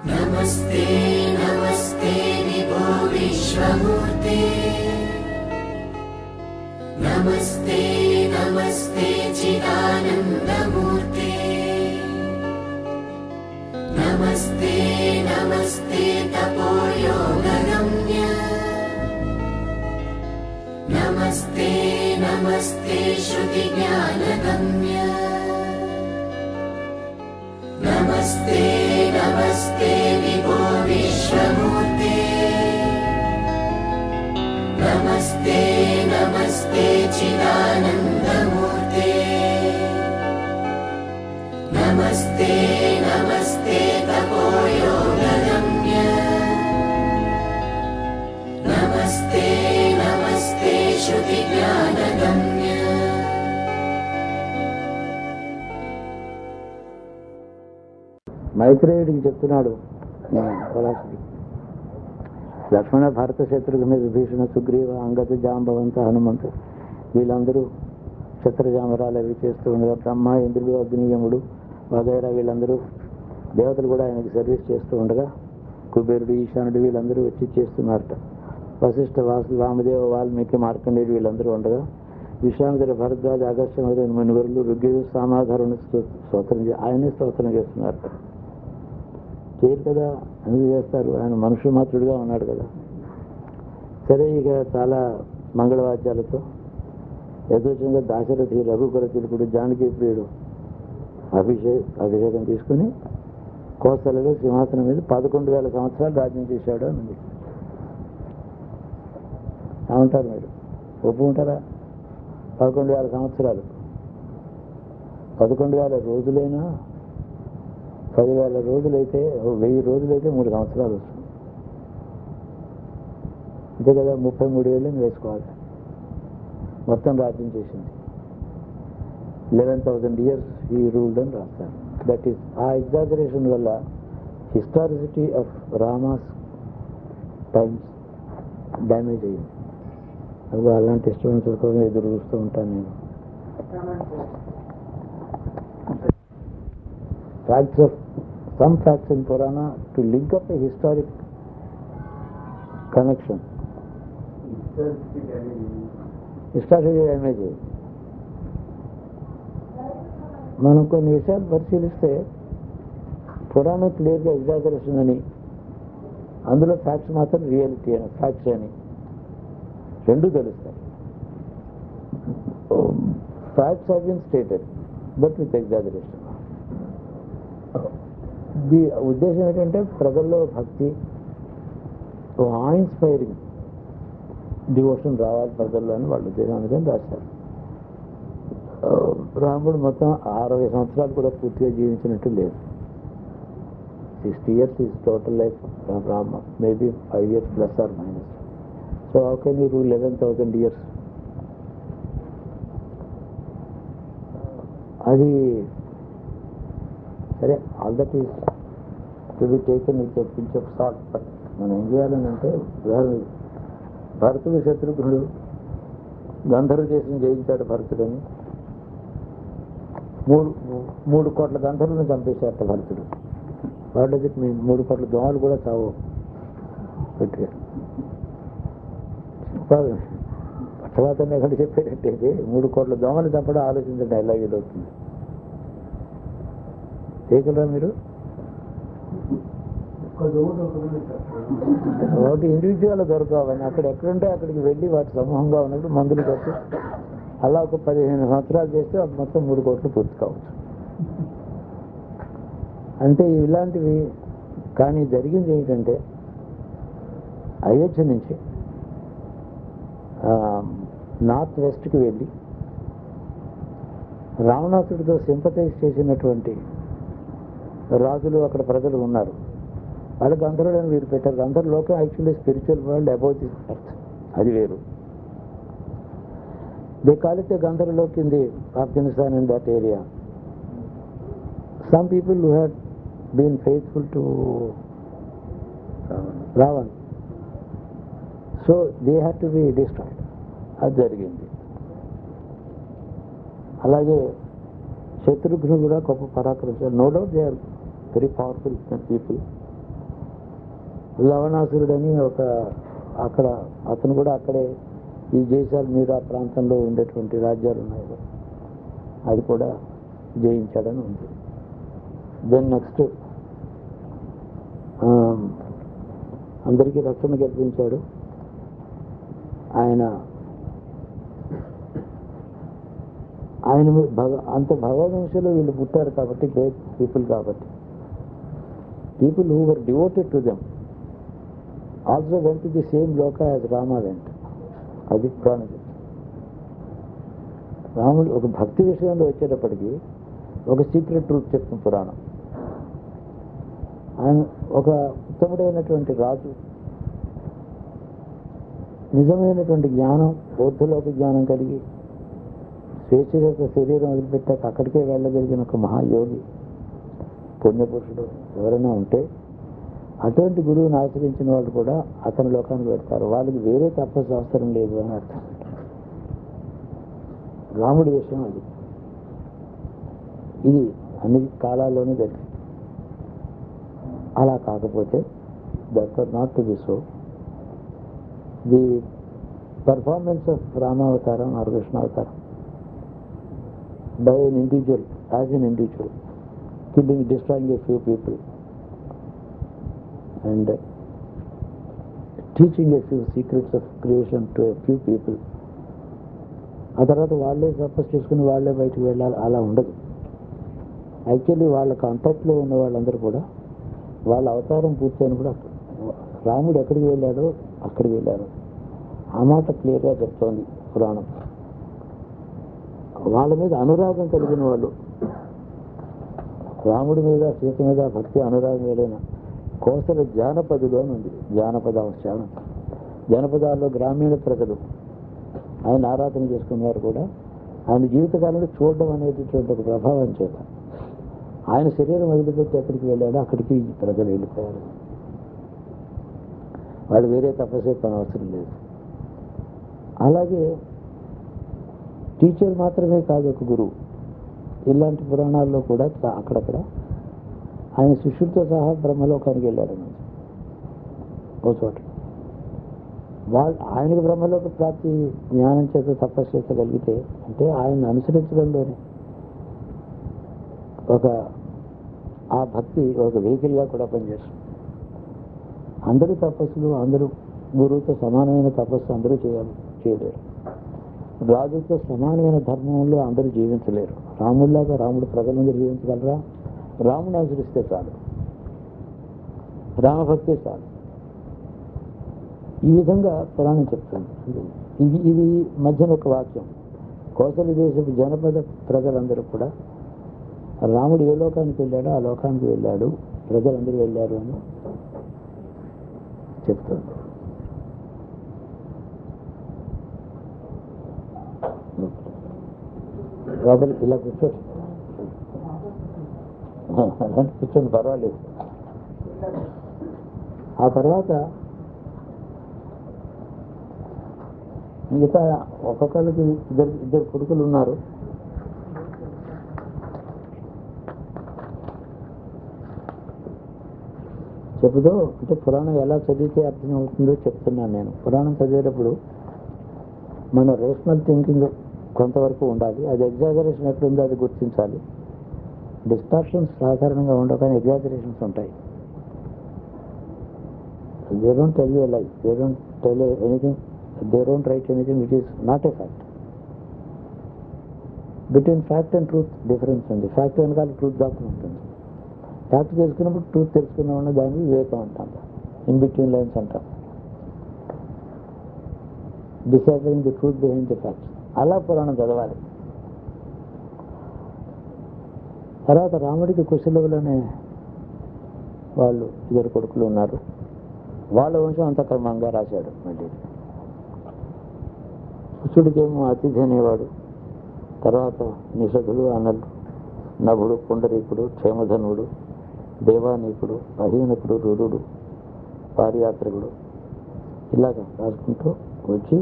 नमस्ते नमस्ते विभो विश्वमूर्ते, नमस्ते नमस्ते चिदानन्दमूर्ते, नमस्ते नमस्ते तपोयोगगम्य, नमस्ते नमस्ते श्रुतिज्ञानगम्य, नमस्ते नमस्ते विभो विश्वमूर्ते, नमस्ते नमस्ते चिदानन्दमूर्ते, नमस्ते नमस्ते तपोयोगगम्य, नमस्ते नमस्ते श्रुतिज्ञानगम्य। మైత్రేయుడికి చెప్తున్నాడు పరాశరుడు, లక్ష్మణ భరత శత్రుఘ్న విభీషణ సుగ్రీవ అంగద జాంబవంత హనుమంతు వీళ్ళందరూ శత్రుజామరాలు అవి చేస్తూ ఉండగా బ్రహ్మ ఇంద్రుడు అగ్నియముడు వగైరా వీళ్ళందరూ దేవతలు కూడా ఆయనకి సర్వీస్ చేస్తూ ఉండగా కుబేరుడు ఈశానుడు వీళ్ళందరూ వచ్చి చేస్తున్నారట. వశిష్ఠ వామదేవ వాల్మీకి మార్కండేయుడు వీళ్ళందరూ ఉండగా విశ్వామిత్ర భరద్వాజ అగస్త్య మొదలైన మునివరులు ఋగ్వేద సామాధారణ స్తోత్రం ఆయనే స్తోత్రం చేస్తున్నారట. చేయరు కదా, అందుకు చేస్తారు, ఆయన మనుషు మాత్రుడుగా ఉన్నాడు కదా. సరే, ఇక చాలా మంగళవాద్యాలతో యథోచంగా దాశరథి రఘుకుల తిరుపుడు జానకి ప్రియుడు అభిషేకం తీసుకుని కోసలలో సింహాసనం మీద 11,000 సంవత్సరాలు రాజ్యం చేశాడు అని ఏమంటారు మీరు? ఒప్పుకుంటారా? 11,000 సంవత్సరాలు, 11,000 రోజులైనా 10,000 రోజులైతే 1000 రోజులైతే 3 సంవత్సరాలు వస్తుంది. అంతే కదా, 33 ఏళ్ళని వేసుకోవాలి. మొత్తం రాజ్యం చేసింది 11,000 years ఈ రూల్డ్ అని రాస్తారు. దట్ ఈస్ ఆ ఎగ్జాగరేషన్ వల్ల historicity of Rama's times damage అయ్యింది. అవి అలాంటి ఇష్టమైన కోసం ఎదురు చూస్తూ ఉంటాను నేను. Facts of some facts in purana to link up a historic connection. Historic damage అయ్యింది. మనం కొన్ని విషయాలు పరిశీలిస్తే పురాణం క్లియర్గా ఎగ్జాగరేషన్ అని, అందులో ఫ్యాక్ట్స్ మాత్రం రియాలిటీ అని, ఫ్యాక్ట్స్ అని రెండు తెలుస్తాయి. Facts have been stated but with exaggeration. The ఉద్దేశం ఏంటంటే ప్రజల్లో భక్తి, ఇన్స్పైరింగ్ డివోషన్ రావాలి ప్రజల్లో అని వాళ్ళ ఉద్దేశం, అందుకని రాశారు. రాముడు మొత్తం 60 సంవత్సరాలు కూడా పూర్తిగా జీవించినట్టు లేదు. 60 years is total life of Rama, maybe 5 years plus or minus. So how can you rule 11,000 years? అది సరే, all that is to be taken with a pinch of salt. But మనం ఏం చేయాలని అంటే, ఉదాహరణ భరతుడు శత్రుఘ్నుడు గంధర్వ చేసిన జయించాడు భరతుడని 3 కోట్ల గంధర్వులను చంపేశారట భరతుడు. వాటికి మీ 3 కోట్ల దోమలు కూడా చావు పెట్టారు. పక్షవాతాన్ని ఎక్కడ చెప్పేటట్టేది 3 కోట్ల దోమలు చంపడం ఆలోచించండి ఎలా ఏదవుతుంది. చేయగలరా మీరు? ఒకటి ఇండివిజువల్ దొరకవని అక్కడ ఎక్కడుంటే అక్కడికి వెళ్ళి వాటి సమూహంగా ఉన్నప్పుడు మందులు కట్టి అలా ఒక 15 సంవత్సరాలు చేస్తే మొత్తం 3 కోట్లు పూర్తి కావచ్చు. అంటే ఇలాంటివి. కానీ జరిగింది ఏంటంటే, అయోధ్య నుంచి నార్త్ వెస్ట్కి వెళ్ళి రావణాసుడితో సింపథైజ్ చేసినటువంటి రాజులు అక్కడ ప్రజలు ఉన్నారు. వాళ్ళకి గంధర్వులని వీరు పెట్టారు. గంధర్వలోకం actually spiritual world above this earth, అది వేరు. They call it a Gandharvalok in the Afghanistan and that area. Some people who had been faithful to Ravan, so they had to be destroyed. అది జరిగింది. అలాగే శత్రుఘ్నుడు కూడా గొప్ప పరాక్రమశాలి. No doubt they are very powerful people. లవణాసురుడని ఒక అక్కడ అతను కూడా అక్కడే ఈ జైసాల్ మీరా ప్రాంతంలో ఉండేటువంటి రాజ్యాలు ఉన్నాయి, అది కూడా జయించాడని ఉంది. దెన్ నెక్స్ట్ అందరికీ రక్షణ కల్పించాడు. ఆయన అంత భగవద్వంశంలో వీళ్ళు పుట్టారు కాబట్టి, గ్రేట్ పీపుల్ కాబట్టి, people who were devoted to them also went to the same లోక యాజ్ రామ వెంట్. అది పురాణం. రాముడు ఒక భక్తి విషయంలో వచ్చేటప్పటికీ ఒక సీక్రెట్ ట్రూత్ చెప్తుంది పురాణం. ఆయన ఒక ఉత్తముడైనటువంటి రాజు, నిజమైనటువంటి జ్ఞానం, బౌద్ధలోక జ్ఞానం కలిగి స్వేచ్ఛ యొక్క శరీరం వదిలిపెట్టాక అక్కడికే వెళ్ళగలిగిన ఒక మహాయోగి, పుణ్యపురుషుడు ఎవరైనా ఉంటే అటువంటి గురువుని ఆచరించిన వాళ్ళు కూడా అతని లోకానికి పెడతారు. వాళ్ళకి వేరే తపస్సు అవసరం లేదు అని అర్థం. రాముడి విషయం అది. ఇది అన్ని కాలాల్లోనే జరిగింది. అలా కాకపోతే that are not to be so. The performance of Ramavataram or Krishnavataram by an individual, as an individual, killing, destroying a few people and teaching a few secrets of creation to a few people. ఆ తర్వాత వాళ్ళే తపస్సు చేసుకుని వాళ్ళే బయటకు వెళ్ళాలి, అలా ఉండదు. యాక్చువల్లీ వాళ్ళ కాంటాక్ట్లో ఉన్న వాళ్ళందరూ కూడా వాళ్ళ అవతారం పూర్తయినప్పుడు రాముడు ఎక్కడికి వెళ్ళాడో అక్కడికి వెళ్ళారు. ఆ మాట క్లియర్గా చెప్తోంది పురాణం. వాళ్ళ మీద అనురాగం కలిగిన వాళ్ళు, రాముడి మీద సీత మీద భక్తి అనురాగం ఏదైనా కోసల జానపదులు అని ఉంది. జానపద అంశాలు, జానపదాల్లో గ్రామీణ ప్రజలు ఆయన ఆరాధన చేసుకున్నారు కూడా. ఆయన జీవితకాలంలో చూడడం అనేటటువంటి ఒక ప్రభావం చేత ఆయన శరీరం వదిలిపెట్టి ఎక్కడికి వెళ్ళాడో అక్కడికి ప్రజలు వెళ్ళిపోయారు. వాళ్ళు వేరే తపస్సే పని అవసరం లేదు. అలాగే టీచర్ మాత్రమే కాదు ఒక గురువు. ఇలాంటి పురాణాల్లో కూడా అక్కడక్కడ ఆయన శిష్యుడితో సహా బ్రహ్మలోకానికి వెళ్ళాడు అన్నది ఓ చోట. ఆయనకు బ్రహ్మలోక ప్రాప్తి జ్ఞానం చేత తపస్సు చేతగలిగితే అంటే ఆయన అనుసరించడంలోనే ఆ భక్తి ఒక వెహికల్గా కూడా పనిచేస్తుంది. అందరూ తపస్సులు, అందరూ గురువుతో సమానమైన తపస్సు అందరూ చేయలేరు. రాజుతో సమానమైన ధర్మంలో అందరూ జీవించలేరు. రాముడిలాగా రాముడు ప్రజలందరూ జీవించగలరా? రాముడు అనుసరిస్తే చాలు, రామభక్తే చాలు. ఈ విధంగా పురాణం చెప్తుంది. ఇది మధ్యన ఒక వాక్యం. కోసల దేశపు జనపద ప్రజలందరూ కూడా రాముడు ఏ లోకానికి వెళ్ళాడో ఆ లోకానికి వెళ్ళాడు, ప్రజలందరూ వెళ్ళారు అని చెప్తుంది. లోపలికి ఇలా కూర్చోండి, కూర్చోండి, పర్వాలేదు. ఆ తర్వాత మిగతా ఒక్కొక్కరికి ఇద్దరు కొడుకులు ఉన్నారు. చెబుతూ అంటే పురాణం ఎలా చదివితే అర్థమవుతుందో చెప్తున్నాను నేను. పురాణం చదివేటప్పుడు మన రేషనల్ థింకింగ్ కొంతవరకు ఉండాలి. అది ఎగ్జాజరేషన్ ఎక్కడుందో అది గుర్తించాలి. డిస్టార్షన్స్ సాధారణంగా ఉండవు, కానీ ఎగ్జాజరేషన్స్ ఉంటాయి. They don't tell you life, they don't tell anything, they don't write anything which is not a fact. Between fact and truth difference ఉంది. ఫ్యాక్ట్ వెనకాల ట్రూత్ దాకా ఉంటుంది. ఫ్యాక్ట్ తెలుసుకున్నప్పుడు ట్రూత్ తెలుసుకున్నామన్న దాన్ని వివేకం అంటాం, ఇన్ బిట్వీన్ లైన్స్ అంటాం, deciding the truth behind the facts. అలా పురాణం చదవాలి. తర్వాత రాముడికి కుశలులనే వాళ్ళు ఇద్దరు కొడుకులు ఉన్నారు. వాళ్ళ వంశం అంత క్రమంగా రాశాడు. మళ్ళీ కుశుడికేమో అతిథి అనేవాడు, తర్వాత నిషధుడు, అనలు, నభుడు, పుండరీకుడు, క్షేమధనుడు, దేవానీకుడు, అహీనకుడు, రురుడు, పారియాత్రికుడు, ఇలాగ రాసుకుంటూ వచ్చి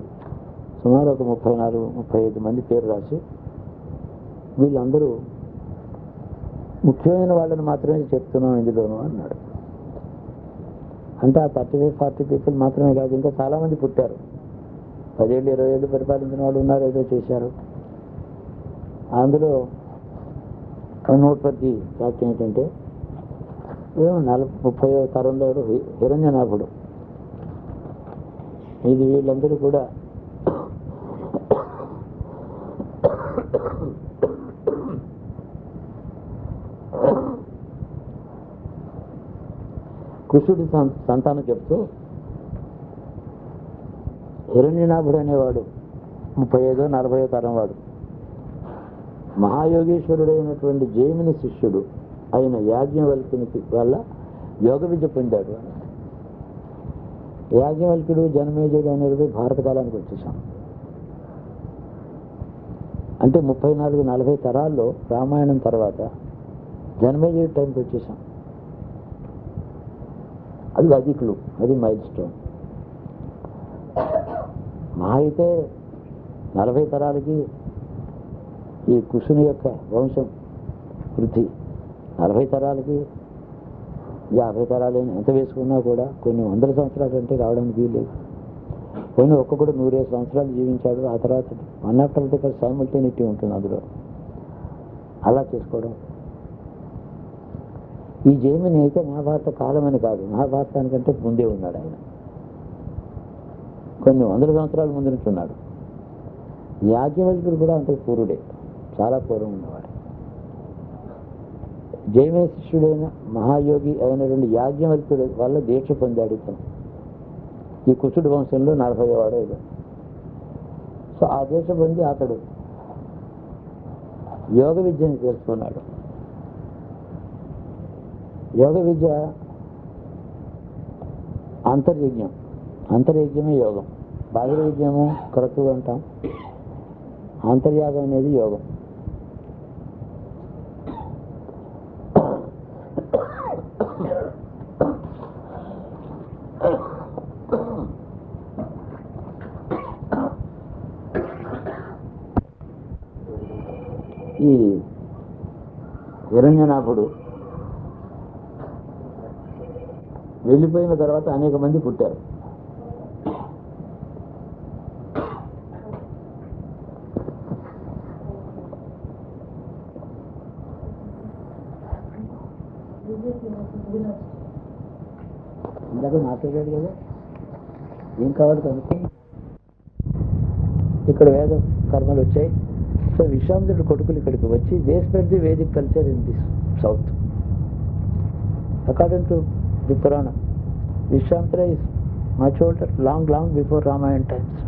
సుమారు ఒక 34-35 మంది పేరు రాసి వీళ్ళందరూ ముఖ్యమైన వాళ్ళని మాత్రమే చెప్తున్నాం ఇందులోనూ అన్నాడు. అంటే ఆ 35-40 పీపుల్ మాత్రమే కాదు, ఇంకా చాలామంది పుట్టారు. 10 ఏళ్ళు 20 ఏళ్ళు పరిపాలించిన వాళ్ళు ఉన్నారు, ఏదో చేశారు. అందులో నోట్పతి వాక్యం ఏంటంటే 30వ తరంలో హిరణ్యనాభుడు. ఇది వీళ్ళందరూ కూడా కుషుడి సంతానం చెప్తూ హిరణ్యనాభుడు అనేవాడు 35-40వ తరం వాడు. మహాయోగేశ్వరుడైనటువంటి జైమిని శిష్యుడు అయిన యాజ్ఞవల్కునికి వల్ల యోగ విద్య పొందాడు. యాజ్ఞవల్కుడు జనమేజయుడు అనేది భారత కాలానికి వచ్చేసాం. అంటే 34-40 తరాల్లో రామాయణం తర్వాత జనమేజయుడు టైంకి వచ్చేసాం. అది అధికులు, అది మైల్ స్టోన్. మా అయితే 40 తరాలకి ఈ కుషుని యొక్క వంశం వృద్ధి, 40 తరాలకి 50 తరాలు ఎంత వేసుకున్నా కూడా కొన్ని 100 సంవత్సరాల కంటే రావడానికి వీల్లేదు. కొన్ని ఒక్కొక్కడు 100 సంవత్సరాలు జీవించాడు. ఆ తర్వాత వన్ ఆఫ్టర్ ది అదర్ సైమల్టేనిటీ ఉంటుంది అందులో. అలా చేసుకోవడం. ఈ జైమిని అయితే మహాభారత కాలమని కాదు, మహాభారతానికంటే ముందే ఉన్నాడు ఆయన. కొన్ని 100 సంవత్సరాల ముందు నుంచి ఉన్నాడు. యాజ్ఞవల్కుడు కూడా అంత పూర్వుడే, చాలా పూర్వం ఉన్నవాడు. జైమిని శిష్యుడైన మహాయోగి అయినటువంటి యాజ్ఞవల్కుడు వల్ల దీక్ష పొందాడు ఇతను. ఈ కుషుడు వంశంలో 40వ వాడు ఏదో. సో ఆ దీక్ష పొంది అతడు యోగ విద్యను తెలుసుకున్నాడు. యోగ విద్య అంతర్యజ్ఞం, అంతర్యజ్ఞమే యోగం. బాహ్యయజ్ఞము క్రతువు అంటాం, అంతర్యాగం అనేది యోగం. ఈ హిరణ్యనాభుడు వెళ్ళిపోయిన తర్వాత అనేక మంది పుట్టారు. ఇందాక మాట్లాడాడు కదా, ఏం కావాలి కనుక ఇక్కడ వేద కర్మలు వచ్చాయి. సో విశ్వామిత్రుడి కొడుకులు ఇక్కడికి వచ్చి they spread the Vedic culture in this south. According to the పురాణ, Vishwamitra is much older, long before Ramayana times.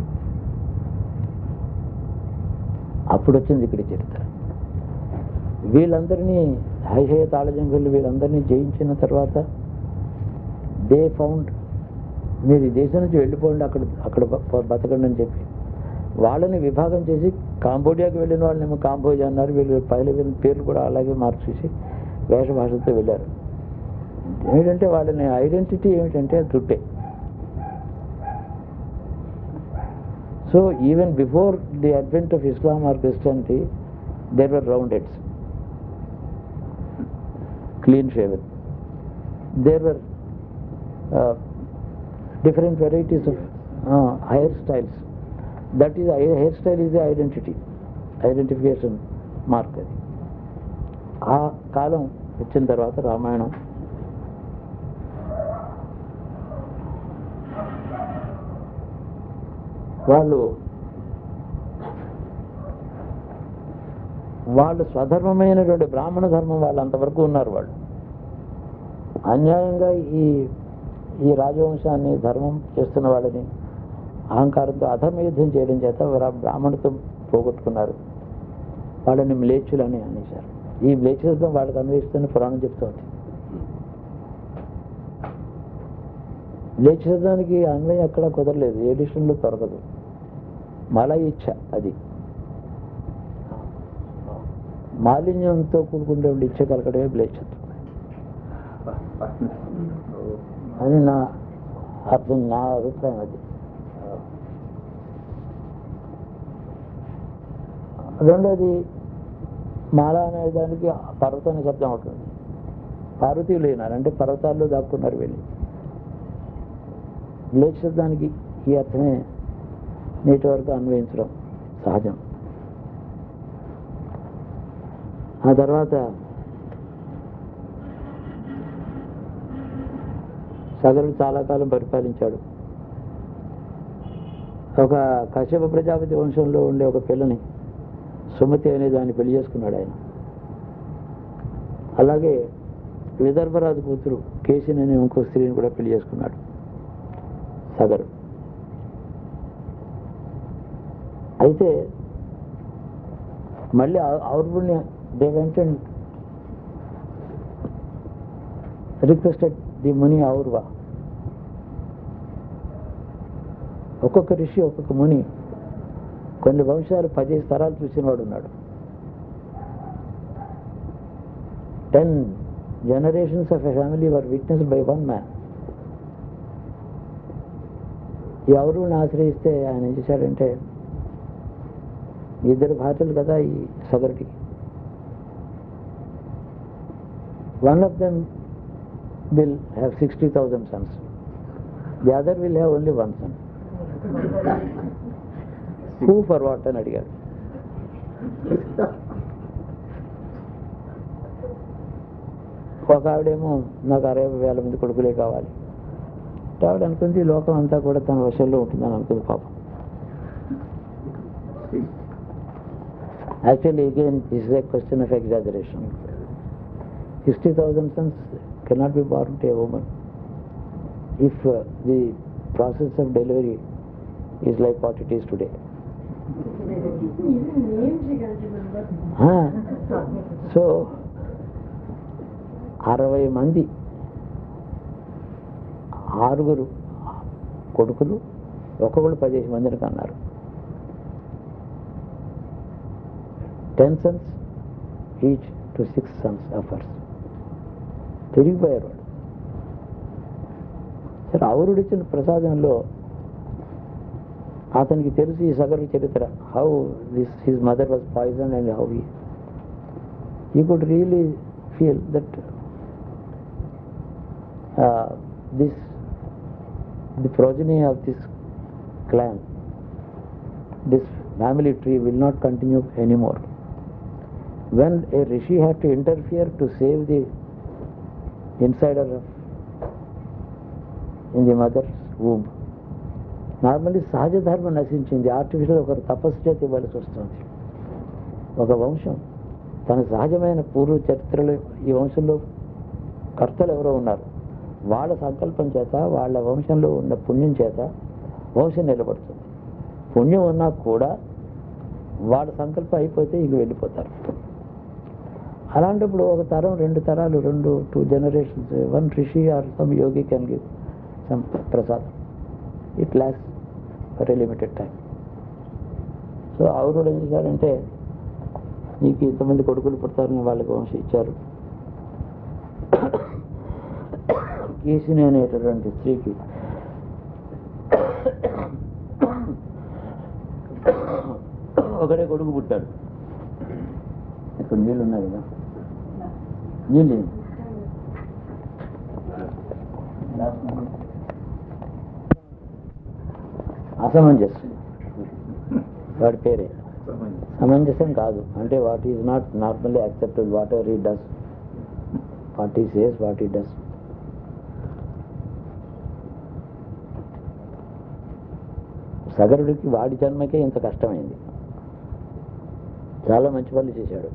అప్పుడు వచ్చింది ఇక్కడ చరిత్ర. వీళ్ళందరినీ హైహయ తాళజంగులు వీళ్ళందరినీ జయించిన తర్వాత దే ఫౌండ్, మీరు ఈ దేశం నుంచి వెళ్ళిపోండి, అక్కడ బతకండి అని చెప్పి వాళ్ళని విభాగం చేసి కాంబోడియాకి వెళ్ళిన వాళ్ళనేమో కాంబోజా అన్నారు. వీళ్ళు పైల పేర్లు కూడా అలాగే మార్చేసి వేషభాషతో వెళ్ళారు. ఏమిటంటే వాళ్ళని ఐడెంటిటీ ఏమిటంటే దుడ్డే. So even before the advent of Islam or Christianity there were round heads, clean shaven. There were different varieties of hairstyles. That is, hairstyle is the identification mark. ఆ కాలం వచ్చిన తర్వాత రామాయణం వాళ్ళు స్వధర్మమైనటువంటి బ్రాహ్మణ ధర్మం వాళ్ళు అంతవరకు ఉన్నారు. వాళ్ళు అన్యాయంగా ఈ రాజవంశాన్ని ధర్మం చేస్తున్న వాళ్ళని అహంకారంతో అధర్మ యుద్ధం చేయడం చేత బ్రాహ్మణుతో పోగొట్టుకున్నారు. వాళ్ళని మ్లేచ్చులు అని అనేశారు. ఈ మ్లేచ్చులతో వాళ్ళకి అన్వయిస్తున్న పురాణం చెప్తోంది. మ్లేచ్చుదానికి అన్వయం ఎక్కడ కుదరలేదు, ఎడిషన్లో దొరకదు. మల ఇచ్చ, అది మాలిన్యంతో కూడుకుంటే ఇచ్చ కలకడమే మ్లేచ్ఛత్వం అని నా అర్థం, నా అభిప్రాయం. అది రెండోది, మాల అనే దానికి పర్వతాన్ని శబ్దం అవుతుంది. పార్వతీయులు అయినారు అంటే పర్వతాల్లో దాక్కున్నారు వెళ్ళి. మ్లేచ్ఛ శబ్దానికి ఈ అర్థమే నేటి వరకు అన్వయించడం సహజం. ఆ తర్వాత సగరుడు చాలా కాలం పరిపాలించాడు. ఒక కశ్యప ప్రజాపతి వంశంలో ఉండే ఒక పిల్లని, సుమతి అనే దాన్ని పెళ్లి చేసుకున్నాడు ఆయన. అలాగే విదర్భరాజు కూతురు కేసిని అనే ఇంకో స్త్రీని కూడా పెళ్లి చేసుకున్నాడు సగరు. అయితే మళ్ళీ ఔర్వుల్ని they went and requested the muni Aurva. ఒక్కొక్క ఋషి ఒక్కొక్క ముని కొన్ని వంశాలు 10 తరాలు చూసిన వాడు ఉన్నాడు. 10 generations of a family were witnessed by one man. ఈ ఔరుని ఆశ్రయిస్తే ఆయన ఏం చేశాడంటే, 2 భార్యలు కదా ఈ సగరుడికి. One of them will have 60,000 sons. The other will have only one son. Who for what అని అడిగాడు. ఒక ఆవిడేమో నాకు 60,000 మంది కొడుకులే కావాలి. ఆవిడ అనుకుంది లోకం అంతా కూడా తన వశంలో ఉంటుందని అనుకుంది పాపం. Actually, again, this is a question of exaggeration. 60,000 sons cannot be born to a woman if the process of delivery is like what it is today. So, 60 మంది, 6 కొడుకులు, ఒక్కొక్కరు 15 మందిని కన్నారు. 10 sons each to 6 sons of hers. తిరిగిపోయారు వాడు. సరే, ఔరుడు ఇచ్చిన ప్రసాదంలో అతనికి తెలుసు ఈ సగరు చరిత్ర, how his mother was poison and how he could really feel that the progeny of this clan, this family tree will not continue anymore. When a rishi had to interfere to save the insider in the mother's womb, normally సహజ ధర్మం నశించింది. Artificial ఒకరు తపస్సు చేతి ఇవ్వాల్సి వస్తుంది. ఒక వంశం తన సహజమైన పూర్వ చరిత్రలో ఈ వంశంలో కర్తలు ఎవరో ఉన్నారు, వాళ్ళ సంకల్పం చేత, వాళ్ళ వంశంలో ఉన్న పుణ్యం చేత వంశం నిలబడుతుంది. పుణ్యం ఉన్నా కూడా వాళ్ళ సంకల్పం అయిపోతే ఇక వెళ్ళిపోతారు. అలాంటప్పుడు ఒక తరం, 2 తరాలు, 2 generations, one rishi or some yogi can give some prasad. It lasts for a limited time. So ఔరుడు ఏం చేశారంటే, నీకు ఇంతమంది కొడుకులు పుడతారని వాళ్ళకి వంశం ఇచ్చారు. కేసిని అనేటటువంటి స్త్రీకి ఒకడే కొడుకు పుట్టాడు. ఇక్కడ నీళ్ళు ఉన్నాయి కదా, నీళ్ళు అసమంజసం, వాడి పేరే సమంజసం కాదు. అంటే what is not normally accepted, whatever he does, what he says, what he does. సగరుడికి వాడి జన్మకే ఇంత కష్టమైంది. చాలా మంచి పనులు చేశాడు,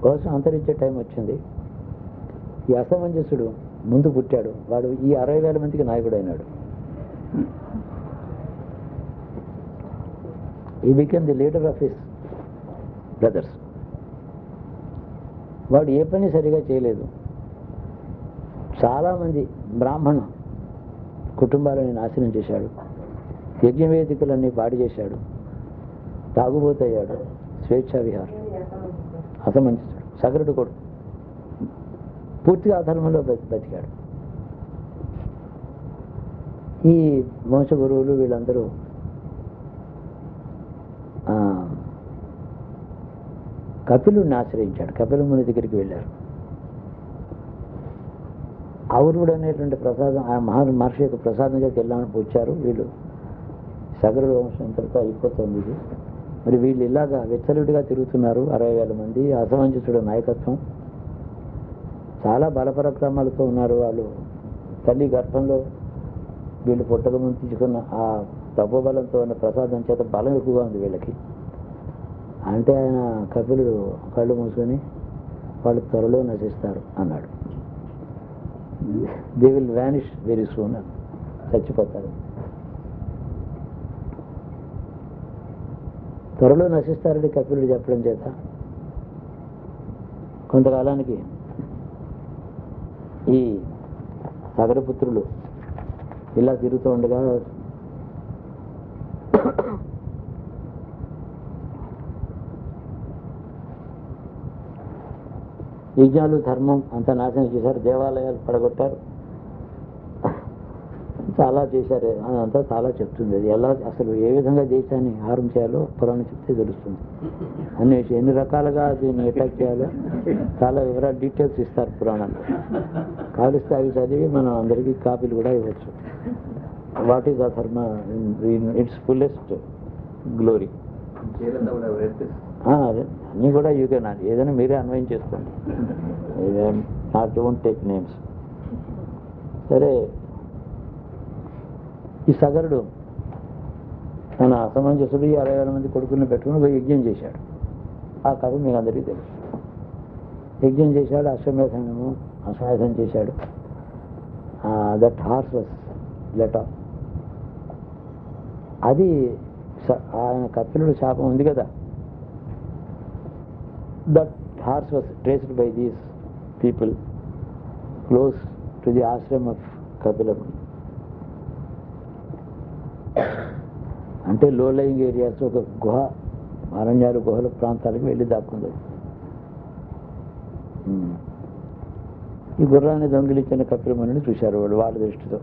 కోసం అంతరించే టైం వచ్చింది. ఈ అసమంజసుడు ముందు పుట్టాడు, వాడు ఈ 60,000 మందికి నాయకుడు అయినాడు. He became the leader of his brothers. వాడు ఏ పని సరిగా చేయలేదు. చాలామంది బ్రాహ్మణ కుటుంబాలని నాశనం చేశాడు, యజ్ఞవేదికలన్నీ పాడు చేశాడు, తాగుబోతయ్యాడు, స్వేచ్ఛా విహారం. అసమంజసుడు సగరుడు కొడుకు పూర్తిగా అధర్మంలో బతికాడు. ఈ వంశ గురువులు వీళ్ళందరూ కపిలుడిని ఆశ్రయించాడు. కపిల ముని దగ్గరికి వెళ్ళారు. ఆవురుడు అనేటువంటి ప్రసాదం ఆ మహర్షి యొక్క ప్రసాదం చేసి వెళ్ళామని వచ్చారు వీళ్ళు. సగరుడు వంశం ఇంతటితో అయిపోతుంది ఇది. మరి వీళ్ళు ఇలాగా విచ్చలుడిగా తిరుగుతున్నారు, 60,000 మంది. అసమంజసుడు నాయకత్వం, చాలా బలపరాక్రమాలతో ఉన్నారు వాళ్ళు. తల్లి గర్భంలో వీళ్ళు పుట్టక ముందు తీసుకున్న ఆ తపోబలంతో ఉన్న ప్రసాదం చేత బలం ఎక్కువగా ఉంది వీళ్ళకి. అంటే ఆయన కపిలుడు కళ్ళు మూసుకొని వాళ్ళు త్వరలో నశిస్తారు అన్నాడు. They will vanish very soon, చచ్చిపోతారు, త్వరలో నశిస్తారని కపిలుడు చెప్పడం చేత కొంతకాలానికి ఈ సగరపుత్రులు ఇలా తిరుగుతూ ఉండగా యజ్ఞాలు ధర్మం అంతా నాశనం చేశారు, దేవాలయాలు పడగొట్టారు, చాలా చేశారు. అదంతా చాలా చెప్తుంది. అది ఎలా అసలు ఏ విధంగా దేశాన్ని హారం చేయాలో పురాణం చెప్తే తెలుస్తుంది. ఎన్ని రకాలుగా దీన్ని అటాక్ చేయాలో చాలా వివరాలు డీటెయిల్స్ ఇస్తారు పురాణంలో. కావలిస్తే అవి చదివి మనం అందరికీ కాపీలు కూడా ఇవ్వచ్చు. వాట్ ఈజ్ అధర్మ ఇన్ ఇట్స్ ఫుల్లెస్ట్ గ్లోరీ. అదే అన్నీ కూడా యూ కెన్ ఏదైనా మీరే అన్వయం చేసుకోండి. Not don't take names. సరే, ఈ సగరుడు తన అసమంజసుడు 60,000 మంది కొడుకుల్ని పెట్టుకుని పోయి యజ్ఞం చేశాడు. ఆ కథ మీకు అందరికీ తెలుసు. యజ్ఞం చేశాడు, అశ్వమేధం చేశాడు. That horse was let off. అది ఆయన కపిలుడు శాపం ఉంది కదా. That horse was traced by these people close to the Ashram of Kapila Muni. అంటే లో లయింగ్ ఏరియాస్, ఒక గుహ, అరణ్యాలు, గుహల ప్రాంతాలకు వెళ్ళి దాక్కుంది. ఈ గుర్రాన్ని దొంగిలించిన కపిలమునిని చూశారు వాళ్ళు వాళ్ళ దృష్టితో.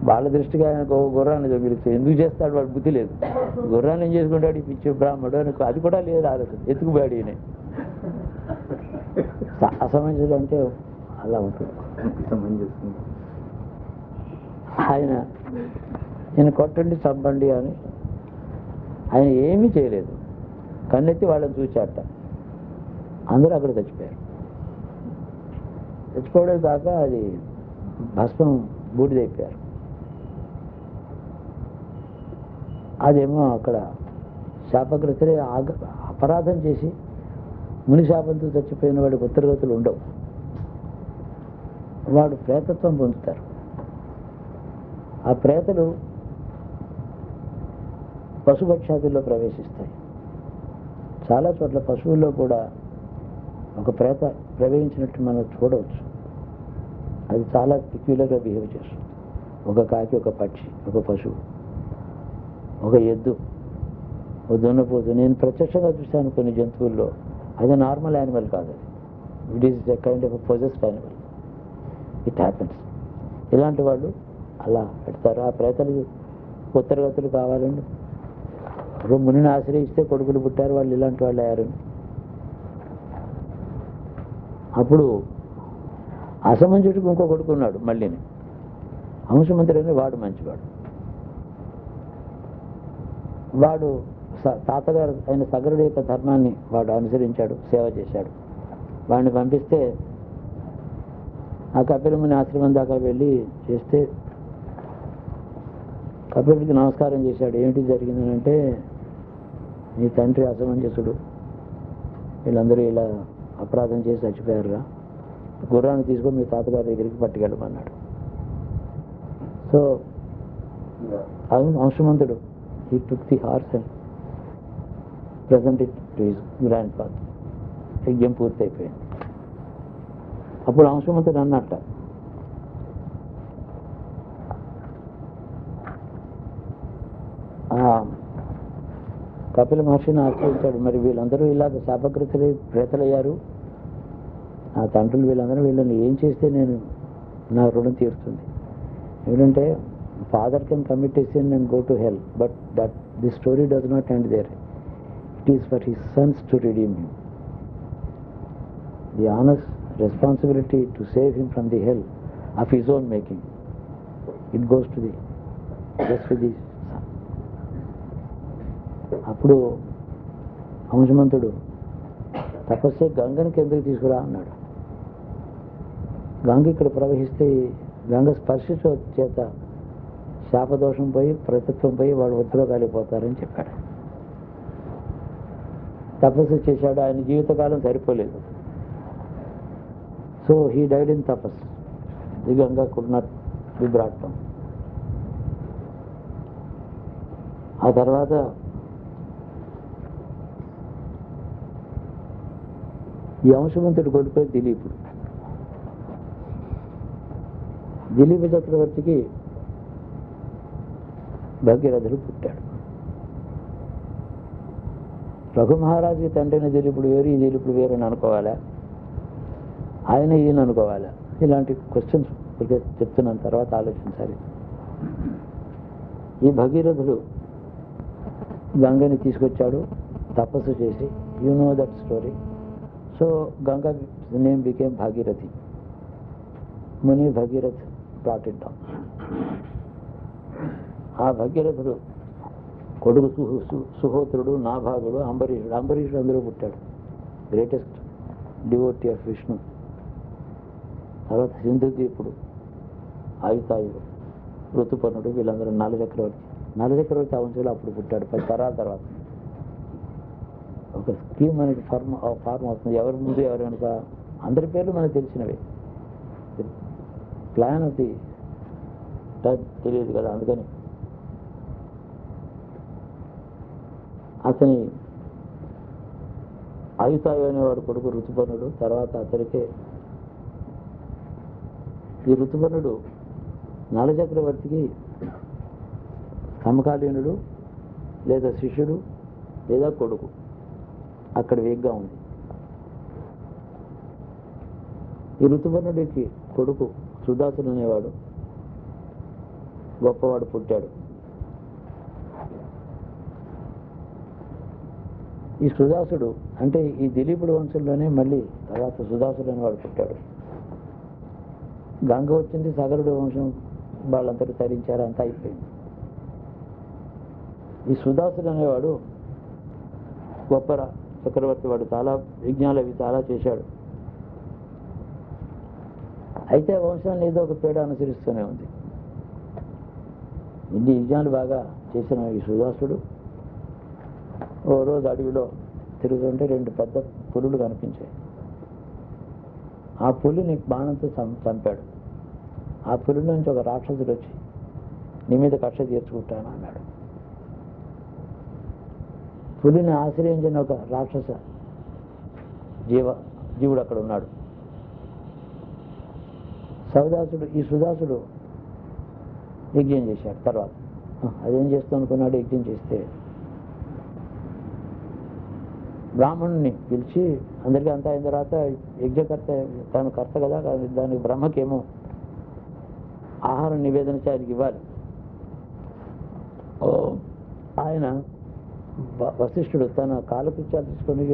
వాళ్ళ దృష్టిగా ఆయనకు గుర్రాన్ని దొంగిలిస్తే ఎందుకు చేస్తాడు, వాడు బుద్ధి లేదు. గుర్రాన్ని ఏం చేసుకుంటాడు ఈ పిచ్చి బ్రాహ్మడు అని అది కూడా లేదు ఆలోచన. ఎత్తుకుపోయాడు ఈయన. అసమంజసుడు అంటే అలా ఉంటుంది. ఆయన కొట్టండి చంపండి అని ఆయన ఏమీ చేయలేదు. కన్నెత్తి వాళ్ళని చూచాట. అందరూ అక్కడ చచ్చిపోయారు. చచ్చిపోవడం కాక అది భస్మం బూడిదైపోయారు. అదేమో అక్కడ శాపగ్రస్తులే అపరాధం చేసి ముని శాపంతో చచ్చిపోయిన వాడికి ఉత్తరగతులు ఉండవు. వాడు ప్రేతత్వం పొందుతారు. ఆ ప్రేతలు పశుపక్షాదుల్లో ప్రవేశిస్తాయి. చాలా చోట్ల పశువుల్లో కూడా ఒక ప్రేత ప్రవేశించినట్టు మనం చూడవచ్చు. అది చాలా పిక్యులర్గా బిహేవ్ చేస్తుంది. ఒక కాకి, ఒక పక్షి, ఒక పశువు, ఒక ఎద్దు, ఒక దున్నపోతు. నేను ప్రత్యక్షంగా చూశాను కొన్ని జంతువుల్లో. అది నార్మల్ యానిమల్ కాదు, it is a kind of possessed animal. It happens. ఇలాంటి వాళ్ళు అలా పెడతారు. ఆ ప్రేతలు ఉత్తరగతులు కావాలండి. మునిని ఆశ్రయిస్తే కొడుకులు పుట్టారు, వాళ్ళు ఇలాంటి వాళ్ళు అయ్యారు. అప్పుడు అసమంజుడికి ఇంకో కొడుకున్నాడు మళ్ళీని, అంశమంతుడు అని. వాడు మంచివాడు. వాడు తాతగారు అయిన సగరుడి యొక్క ధర్మాన్ని వాడు అనుసరించాడు, సేవ చేశాడు. వాడిని పంపిస్తే ఆ కపిలముని ఆశ్రమం దాకా వెళ్ళి చేస్తే కపిలుడికి నమస్కారం చేశాడు. ఏమిటి జరిగిందనంటే, నీ తండ్రి అసమంజసుడు, వీళ్ళందరూ ఇలా అపరాధం చేసి చచ్చిపోయారురా, గుర్రాన్ని తీసుకొని మీ తాతగారి దగ్గరికి పట్టుకెళ్ళమన్నాడు. సో అంశమంతుడు he took the horse and presented it to his grandfather. యజ్ఞం పూర్తి అయిపోయింది. అప్పుడు అంశమంతుడు అన్నట్ట, కపిల మహర్షిని ఆశ్రయించాడు. మరి వీళ్ళందరూ ఇలాగ శాపగ్రస్తులై ప్రేతలయ్యారు. నా తండ్రులు వీళ్ళని ఏం చేస్తే నేను నా రుణం తీరుతుంది? ఎందుకంటే father can commit a sin and go to hell, but this story does not end there. It is for his sons to redeem him. the honest responsibility to save him from the hell of his own making. It goes to the just with the son. అప్పుడు అంశమంతుడు తపస్సే గంగని కిందకి తీసుకురా అన్నాడు. గంగ ఇక్కడ ప్రవహిస్తే గంగ స్పర్శ చేత శాపదోషం పోయి ప్రతిత్వం పోయి వాడు ఉద్యోగాలిపోతారని చెప్పాడు. తపస్సు చేశాడు. ఆయన జీవితకాలం సరిపోలేదు. సో హీ డైడ్ ఇన్ తపస్సు. The Ganga could not be brought down. ఆ తర్వాత ఈ అంశవంతుడు కొడుకు దిలీపుడు. దిలీప చక్రవర్తికి భగీరథుడు పుట్టాడు. రఘు మహారాజుకి తండ్రిని దిలీపుడు వేరు, ఈ దిలీపుడు వేరు అని అనుకోవాలా, ఆయన ఈయన అనుకోవాలా? ఇలాంటి క్వశ్చన్స్ చెప్తున్నాను, తర్వాత ఆలోచించాలి. ఈ భగీరథుడు గంగని తీసుకొచ్చాడు తపస్సు చేసి. You know that story. So Ganga name became Bhagirathi. Muni Bhagirath brought it down. ఆ భగీరథుడు కొడుకు సుహోత్రుడు, నాభాగుడు, అంబరీషుడు. అంబరీషుడు అందరూ పుట్టాడు, గ్రేటెస్ట్ డివోటీ ఆఫ్ విష్ణు. తర్వాత సింధుదీపుడు, ఆయుతాయుడు, ఋతుపర్ణుడు, వీళ్ళందరూ నలచక్రవర్తి. నలచక్రవర్తి వంశంలో అప్పుడు పుట్టాడు 10 తరాల తర్వాత. ఒక స్కీమ్ మనకి ఫార్మ్ అవుతుంది. ఎవరి ముందు ఎవరు కనుక అందరి పేర్లు మనకు తెలిసినవే. ప్లాన్ ఆఫ్ ది టైం తెలియదు కదా, అందుకని అతని ఆయుతాయు అనేవాడు కొడుకు ఋతుపర్ణుడు. తర్వాత అతడికే ఈ ఋతుపర్ణుడు నలచక్రవర్తికి సమకాలీనుడు, లేదా శిష్యుడు, లేదా కొడుకు. అక్కడ వేగ్గా ఉంది. ఈ ఋతుపర్ణుడికి కొడుకు సుదాసుడు అనేవాడు గొప్పవాడు పుట్టాడు. ఈ సుదాసుడు అంటే ఈ దిలీపుడు వంశంలోనే మళ్ళీ తర్వాత సుదాసుడు అనేవాడు పుట్టాడు. గంగ వచ్చింది, సగరుడు వంశం వాళ్ళందరూ తరించారు, అంతా అయిపోయింది. ఈ సుదాసుడు అనేవాడు గొప్ప చక్రవర్తి. వాడు చాలా యజ్ఞాలు అవి చాలా చేశాడు. అయితే వంశాన్ని ఏదో ఒక పేడ అనుసరిస్తూనే ఉంది. ఇన్ని యజ్ఞాలు బాగా చేసిన ఈ సుదాసుడు ఓ రోజు అడవిలో తిరుగుతుంటే 2 పెద్ద పులులు కనిపించాయి. ఆ పులిని బాణంతో చంపాడు. ఆ పులి నుంచి ఒక రాక్షసుడు వచ్చి నీ మీద కక్ష తీర్చుకుంటాను అన్నాడు. పులిని ఆశ్రయించిన ఒక రాక్షస జీవుడు అక్కడ ఉన్నాడు. ఈ సుదాసుడు యజ్ఞం చేశాడు. తర్వాత అదేం చేస్తాం అనుకున్నాడు. యజ్ఞం చేస్తే బ్రాహ్మణుని పిలిచి అందరికీ అంతా అయిన తర్వాత యజ్ఞకర్త తాను కర్త కదా, దానికి బ్రహ్మకేమో ఆహారం నివేదన ఆయనకి ఇవ్వాలి. ఆయన వశిష్ఠుడు తన కాలకృత్యాలు తీసుకొని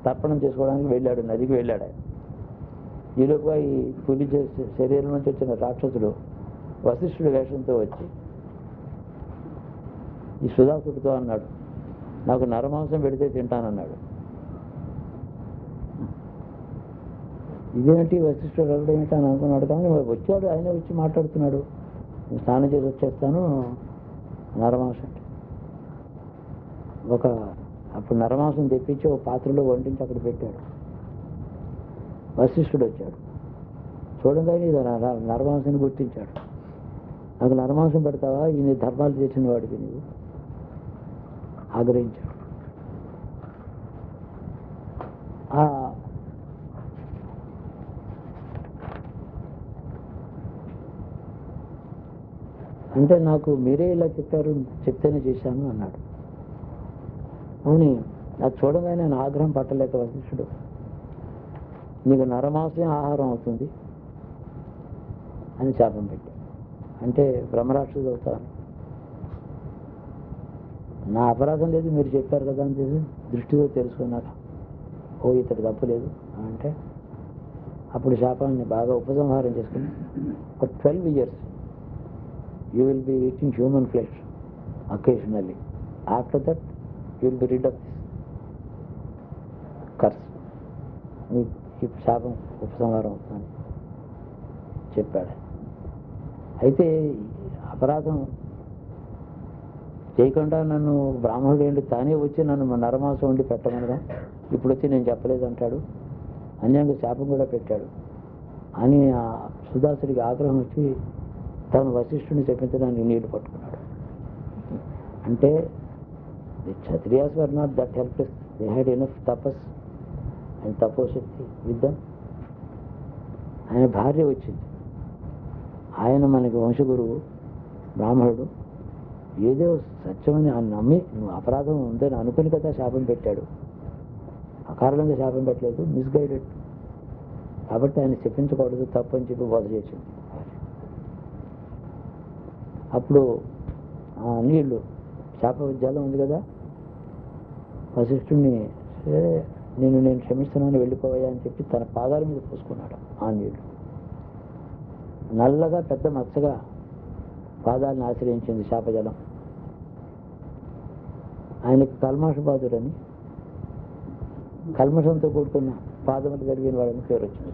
తర్పణం చేసుకోవడానికి వెళ్ళాడు, నదికి వెళ్ళాడు. ఆయన ఈలోగా ఈ పులి శరీరం నుంచి వచ్చిన రాక్షసుడు వశిష్ఠుడి వేషంతో వచ్చి ఈ సుదాసుడితో అన్నాడు, నాకు నరమాంసం పెడితే తింటానన్నాడు. ఇదేంటి వశిష్ఠుడు అడగడం ఏంటి అని అనుకున్నాడు. కానీ వచ్చాడు, ఆయన వచ్చి మాట్లాడుతున్నాడు, స్నానం చేసి వచ్చేస్తాను నరమాంసం. అప్పుడు నరమాంసం తెప్పించి ఒక పాత్రలో వండించి అక్కడ పెట్టాడు. వశిష్ఠుడు వచ్చాడు, చూడంగానే ఇది నరమాంసాన్ని గుర్తించాడు. నాకు నరమాంసం పెడతావా, ఈయన ధర్మాలు చేసిన వాడికి నువ్వు ఆగ్రహించాడు. అంటే నాకు మీరే ఇలా చెప్పారు, చెప్తేనే చేశాను అన్నాడు. అవుని నాకు చూడగానే నేను ఆగ్రహం పట్టలేక వశిష్ఠుడు, నీకు నరమాంసం ఆహారం అవుతుంది అని శాపం పెట్టి, అంటే బ్రహ్మరాక్షసుడు అవుతాను. నా అపరాధం లేదు, మీరు చెప్పారు కదా అని చెప్పి దృష్టితో తెలుసుకున్నారు. ఓ ఇతడు తప్పులేదు అంటే అప్పుడు శాపాన్ని బాగా ఉపసంహారం చేసుకుని ఒక 12 years you will be eating human flesh occasionally. After that you will be rid of this curse. ఈ శాపం ఉపసంహారం అవుతుంది చెప్పాడు. అయితే అపరాధం చేయకుండా నన్ను బ్రాహ్మణుడు ఏంటి తానే వచ్చి నన్ను నరమాంసం వండి పెట్టమనగా ఇప్పుడు వచ్చి నేను చెప్పలేదు అంటాడు, అన్యంగా శాపం కూడా పెట్టాడు అని ఆ సుదాసుడికి ఆగ్రహం వచ్చి తాను వశిష్ఠుని చెప్పించడానికి నీళ్లు పట్టుకున్నాడు. అంటే the Kshatriyas were not that helpless, they had enough tapas and taposhakti with them. ఆయన భార్య వచ్చింది, ఆయన మనకి వంశగురువు బ్రాహ్మణుడు, ఏదో సత్యమని ఆయన నమ్మి నువ్వు అపరాధం ఉందని అనుకుని కదా శాపం పెట్టాడు, అకారణంగా శాపం పెట్టలేదు, మిస్గైడెడ్ కాబట్టి ఆయన చెప్పించకూడదు తప్పు అని చెప్పి బోధ చేసింది. అప్పుడు ఆ నీళ్లు శాప జలం ఉంది కదా, వశిష్ఠుడిని సరే నేను క్షమిస్తున్నాను వెళ్ళిపోయా అని చెప్పి తన పాదాల మీద పోసుకున్నాడు. ఆ నీళ్లు నల్లగా పెద్ద మచ్చగా పాదాలను ఆశ్రయించింది శాపజలం. ఆయనకి కల్మాషబాదుడని, కల్మషంతో కూడుకున్న పాదములు కలిగిన వాడని పేరు వచ్చింది.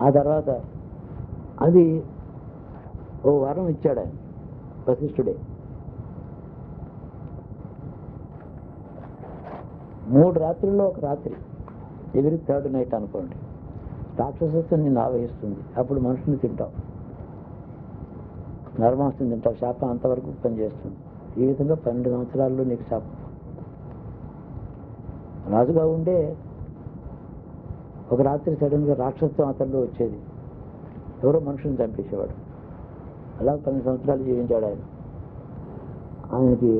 ఆ తర్వాత అది ఓ వరం ఇచ్చాడు ఆయన వశిష్ఠుడే. 3 రాత్రుల్లో ఒక రాత్రి, ఎవరి 3rd night అనుకోండి, రాక్షసత్వం నిన్ను ఆవహిస్తుంది, అప్పుడు మనుషుని తింటావు, నరమాంసం తింటావు, శాపం అంతవరకు పనిచేస్తుంది. ఈ విధంగా 12 సంవత్సరాల్లో నీకు శాపం. రాజుగా ఉండే ఒక రాత్రి సడన్గా రాక్షసత్వం అతనిలో వచ్చేది, ఎవరో మనుషుని చంపేసేవాడు. అలా 12 సంవత్సరాలు జీవించాడు ఆయన. ఆయనకి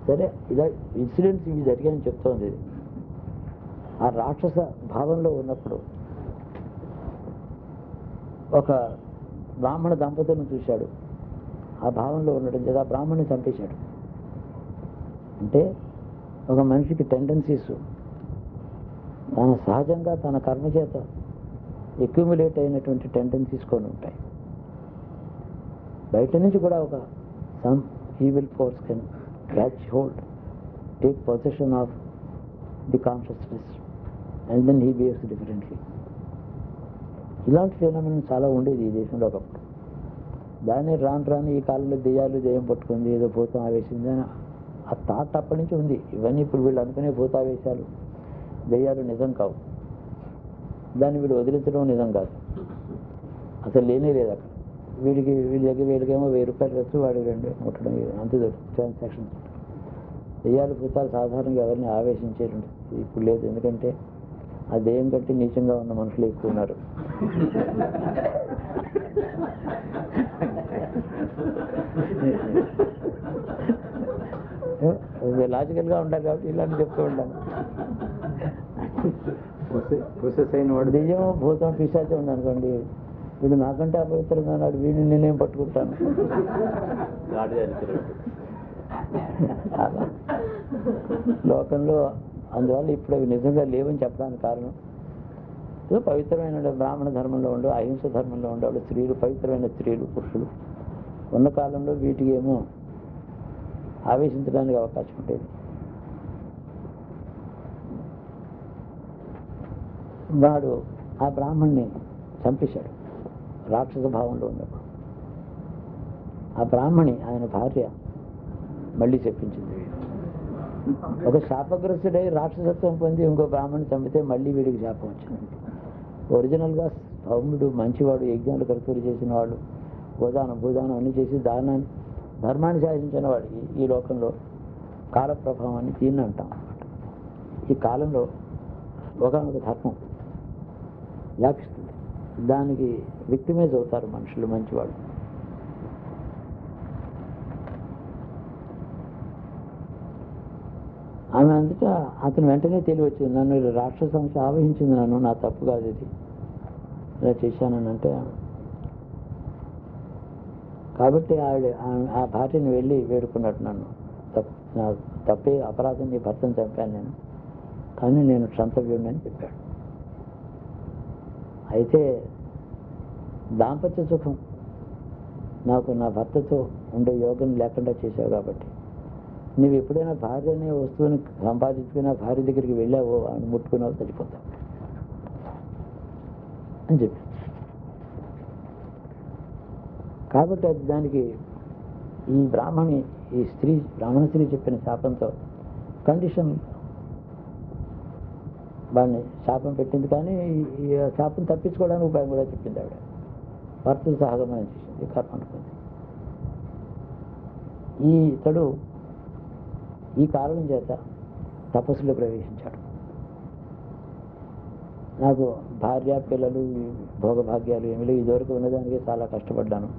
సరే ఇలా ఇన్సిడెంట్స్ ఇవి జరిగాయని చెప్తోంది. ఇది ఆ రాక్షస భావంలో ఉన్నప్పుడు ఒక బ్రాహ్మణ దంపతులను చూశాడు. ఆ భావంలో ఉండడం చేత ఆ బ్రాహ్మణ్ణి చంపేశాడు. అంటే ఒక మనిషికి టెండెన్సీస్ తన సహజంగా తన కర్మ చేత ఎక్యుములేట్ అయినటువంటి టెండెన్సీస్ కొన్ని ఉంటాయి. బయట నుంచి కూడా ఒక some evil force can catch hold, take position of the consciousness and then he behaves differently. ఇలాంటి ఫినామినా చాలా ఉండేది ఈ దేశంలో ఒకప్పుడు. దాన్ని రాను ఈ కాలంలో దెయ్యం పట్టుకుంది, ఏదో భూతం ఆవేశింది అని ఆ థాట్ అప్పటి నుంచి ఉంది. ఇవన్నీ ఇప్పుడు వీళ్ళు అనుకునే భూతావేశాలు దెయ్యాలు నిజం కావు, దాన్ని వీళ్ళు వదిలించడం నిజం కాదు, అసలు లేనే లేదు అక్కడ. వీళ్ళకేమో 1000 రూపాయలు ఖర్చు, వాడికి 2 ముట్టడం అంతే ట్రాన్సాక్షన్స్. దెయ్యాలు భూతాలు సాధారణంగా ఎవరిని ఆవేశించేటువంటి ఇప్పుడు లేదు, ఎందుకంటే ఆ దెయ్యం కంటే నీచంగా ఉన్న మనుషులు ఎక్కువ ఉన్నారు. లాజికల్గా ఉంటారు కాబట్టి ఇలాంటి చెప్తూ ఉంటాను. దెయ్యం భూతం పిశాచం ఉంది అనుకోండి, వీడు నాకంటే అపవిత్రంగా ఉన్నాడు, వీడిని నేనేం పట్టుకుంటాను. లోకంలో అందువల్ల ఇప్పుడు అవి నిజంగా లేవని చెప్పడానికి కారణం పవిత్రమైన బ్రాహ్మణ ధర్మంలో ఉండే, అహింస ధర్మంలో ఉండేవాళ్ళు స్త్రీలు, పవిత్రమైన స్త్రీలు పురుషులు ఉన్న కాలంలో వీటికి ఏమో ఆవేశించడానికి అవకాశం ఉండేది. వాడు ఆ బ్రాహ్మణ్ణి చంపేశాడు రాక్షస భావంలో ఉన్నప్పుడు. ఆ బ్రాహ్మణి ఆయన భార్య మళ్ళీ చెప్పించింది, ఒక శాపగ్రస్తుడై రాక్షసత్వం పొంది ఇంకో బ్రాహ్మణ్ణి చంపితే మళ్ళీ వీడికి శాపం వచ్చింది. ఒరిజినల్గా సౌమ్యుడు మంచివాడు, యజ్ఞాలు కర్తూరు చేసిన వాడు, గోదానం భూదానం అన్నీ చేసి ధర్మాన్ని శాసించిన వాడికి ఈ లోకంలో కాల ప్రభావాన్ని దీన్ని అంటాం అన్నమాట. ఈ కాలంలో ఒకనొక ధర్మం వ్యాపిస్తుంది, దానికి విక్టిమైజ్ అవుతారు మనుషులు, మంచివాళ్ళు. ఆమె అందుకే అతను వెంటనే తెలియవచ్చింది, నన్ను రాక్షస అంశ ఆవహించింది, నన్ను నా తప్పు కాదు ఇది, ఇలా చేశానని. అంటే కాబట్టి ఆ భార్యని వెళ్ళి వేడుకున్నట్టు నన్ను నా తప్పే అపరాధం, నీ భర్తను చంపాను నేను, కానీ నేను క్షంతవ్యుడిని అని చెప్పాడు. అయితే దాంపత్య సుఖం నాకు నా భర్తతో ఉండే యోగం లేకుండా చేసావు కాబట్టి, నువ్వు ఎప్పుడైనా భార్య అనే వస్తువుని సంపాదించుకున్న భార్య దగ్గరికి వెళ్ళావో అని ముట్టుకున్నావు చచ్చిపోతావు అని చెప్పి. కాబట్టి అది దానికి ఈ బ్రాహ్మణ స్త్రీ చెప్పిన శాపంతో కండిషన్ వాడిని శాపం పెట్టింది. కానీ ఈ శాపం తప్పించుకోవడానికి ఉపాయం కూడా చెప్పింది ఆవిడ. భర్తలు సహగమనం చేసింది, కర్మ అనుకుంది. ఇతడు ఈ కారణం చేత తపస్సులో ప్రవేశించాడు. నాకు భార్య పిల్లలు భోగభాగ్యాలు ఏమి లేవు, ఇదివరకు ఉన్నదానికి చాలా కష్టపడ్డాను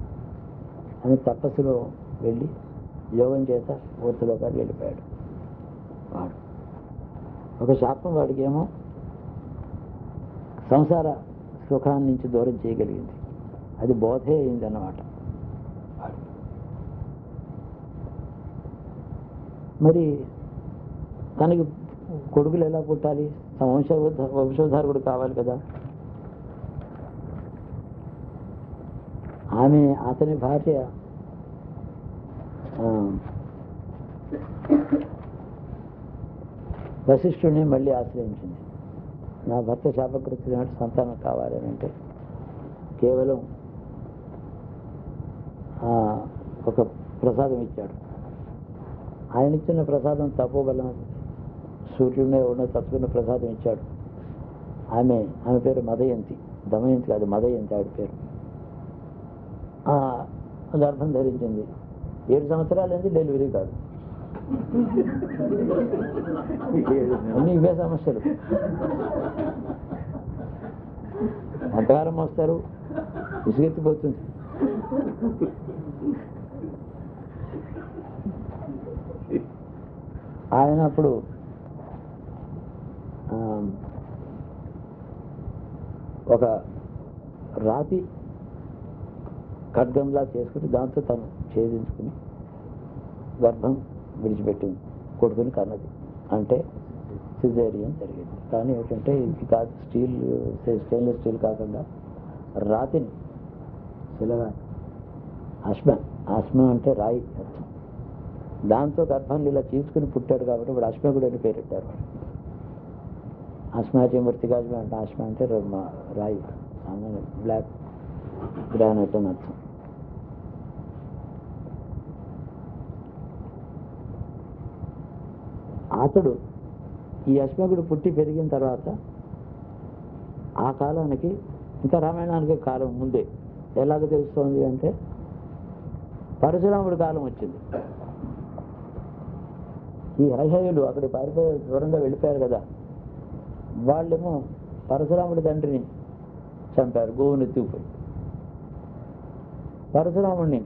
అని తపస్సులో వెళ్ళి యోగం చేత ఊర్ధలోకాలు వెళ్ళిపోయాడు వాడు. ఒక శాపం వాడికి ఏమో సంసార సుఖాన్ని నుంచి దూరం చేయగలిగింది, అది బోధే అయిందన్నమాట. మరి తనకి కొడుకులు ఎలా పుట్టాలి, వంశోద్ధారకుడు కావాలి కదా. అతని భార్య వశిష్ఠుడిని మళ్ళీ ఆశ్రయించింది. నా భర్త శాపగ్రస్తుడైనట్టు సంతానం కావాలని అంటే కేవలం ఒక ప్రసాదం ఇచ్చాడు. ఆయన ఇచ్చిన ప్రసాదం తపోబలం, సూర్యుడినే ఉన్న తత్తుకున్న ప్రసాదం ఇచ్చాడు. ఆమె పేరు మదయంతి, దమయంతి కాదు మదయంతి ఆవిడ పేరు. గర్భం ధరించింది. 7 సంవత్సరాలైంది, డెలివరీ కాదు. అన్ని ఇవే సమస్యలు. ఎంతకాలం వస్తారు, విసుగెత్తిపోతుంది. ఆయన అప్పుడు ఒక రాతి ఖడ్గంలా చేసుకుని దాంతో తను ఛేదించుకుని గర్భం విడిచిపెట్టింది, కొడుకుని కన్నది. అంటే సిజేరియన్ జరిగింది. కానీ ఏంటంటే ఇది కాదు, స్టెయిన్లెస్ స్టీల్ కాకుండా రాతిని శిలగా, ఆశ్మ అంటే రాయి అర్థం. దాంతో గర్భాన్ని ఇలా తీసుకుని పుట్టాడు కాబట్టి ఇప్పుడు అశ్మకుడు అని పేరెట్టారు. అశ్మాచి మృతికాజ్మ అంటే ఆశ్మ అంటే రాయి, బ్లాక్ గ్రానైట్ అని అర్థం. అతడు ఈ అశ్మకుడు పుట్టి పెరిగిన తర్వాత ఆ కాలానికి, ఇంకా రామాయణానికి కాలం ముందే ఎలాగ తెలుస్తోంది అంటే పరశురాముడి కాలం వచ్చింది. ఈ హైహయులు అక్కడి పారిపోయి దూరంగా వెళ్ళిపోయారు కదా, వాళ్ళేమో పరశురాముడి తండ్రిని చంపారు, గోవుని ఎత్తుకుపోయి. పరశురాముడిని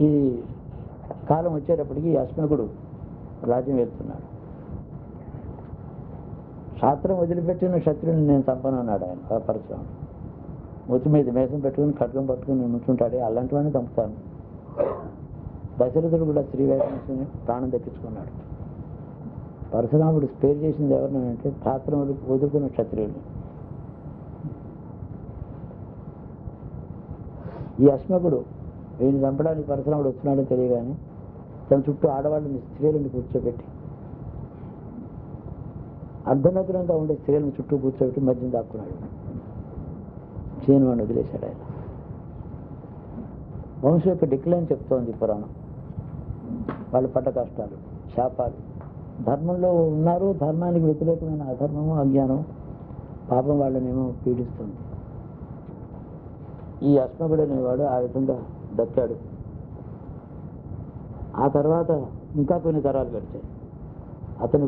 ఈ కాలం వచ్చేటప్పటికి అశ్మకుడు రాజ్యం వెళ్తున్నాడు. శాస్త్రం వదిలిపెట్టిన శత్రువుని నేను చంపను అన్నాడు ఆయన పరశురాముడు. మూతి మీద మేసం పెట్టుకుని ఖడ్గం పట్టుకుని నుంచుంటాడే, అలాంటి వాడిని చంపుతాను. దశరథుడు కూడా స్త్రీ వేషం ప్రాణం దక్కించుకున్నాడు. పరశురాముడు స్పేర్ చేసింది ఎవరిని అంటే శాస్త్రం వదులుకున్న క్షత్రియులు. ఈ అశ్మకుడు వీడిని చంపడానికి పరశురాముడు వస్తున్నాడని తెలియగానే తన చుట్టూ ఆడవాళ్ళని, స్త్రీలను కూర్చోబెట్టి, అర్ధనగ్నంగా ఉండే స్త్రీలను చుట్టూ కూర్చోబెట్టి మధ్యన దాక్కున్నాడు. చీనవాడిని వదిలేశాడు ఆయన. వంశం యొక్క డిక్లైన్ చెప్తోంది పురాణం. వాళ్ళు పడ్డ కష్టాలు, శాపాలు. ధర్మంలో ఉన్నారు, ధర్మానికి వ్యతిరేకమైన అధర్మము, అజ్ఞానం, పాపం వాళ్ళనేమో పీడిస్తుంది. ఈ అశ్మకుడు అనేవాడు ఆ విధంగా దక్కాడు. ఆ తర్వాత ఇంకా కొన్ని తరాలు గడిచాయి. అతని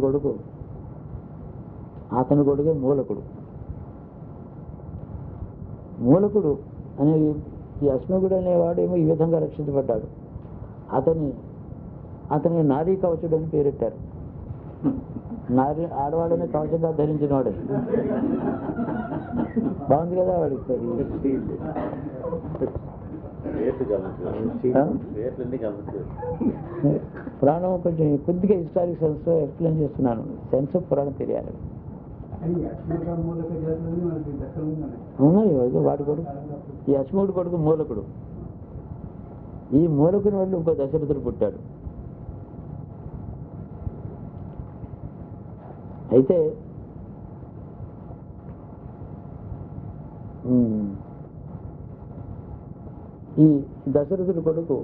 కొడుకే మూలకుడు. అనే ఈ అశ్మకుడు అనేవాడు ఏమో ఈ విధంగా రక్షించబడ్డాడు. అతని నారీ కవచుడు అని పేరెట్టారు. ఆడవాళ్ళని కవచంగా ధరించిన వాడు. బాగుంది కదా వాడికి. పురాణం కొంచెం కొద్దిగా హిస్టారిక్ సెన్స్ ఎక్స్ప్లెయిన్ చేస్తున్నాను. సెన్స్ ఆఫ్ పురాణం తెలియాలి. ఉన్నాయి వాడి కొడుకు, ఈ అశ్వముడి కొడుకు మూలకుడు. ఈ మూలకుని వాళ్ళు ఇంకో దశరథుడు పుట్టాడు. అయితే ఈ దశరథుడి కొడుకు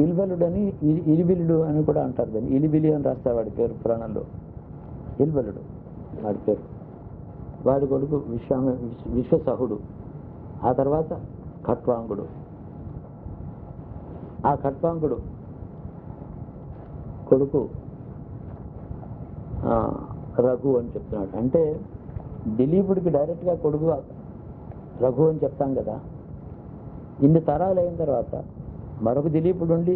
ఇల్బలుడని, ఇలిబిలుడు అని కూడా అంటారు. దాన్ని ఇలిబిలి అని రాస్తారు వాడి పేరు పురాణంలో. ఇల్బలుడు వాడి పేరు. వాడి కొడుకు విశ్వసహుడు. ఆ తర్వాత ఖట్వాంగుడు. ఆ ఖట్వాంగుడు కొడుకు రఘు అని చెప్తున్నాడు. అంటే దిలీపుడికి డైరెక్ట్గా కొడుకు రఘు అని చెప్తాం కదా. ఇన్ని తరాలు అయిన తర్వాత మరొక దిలీపుడు ఉండి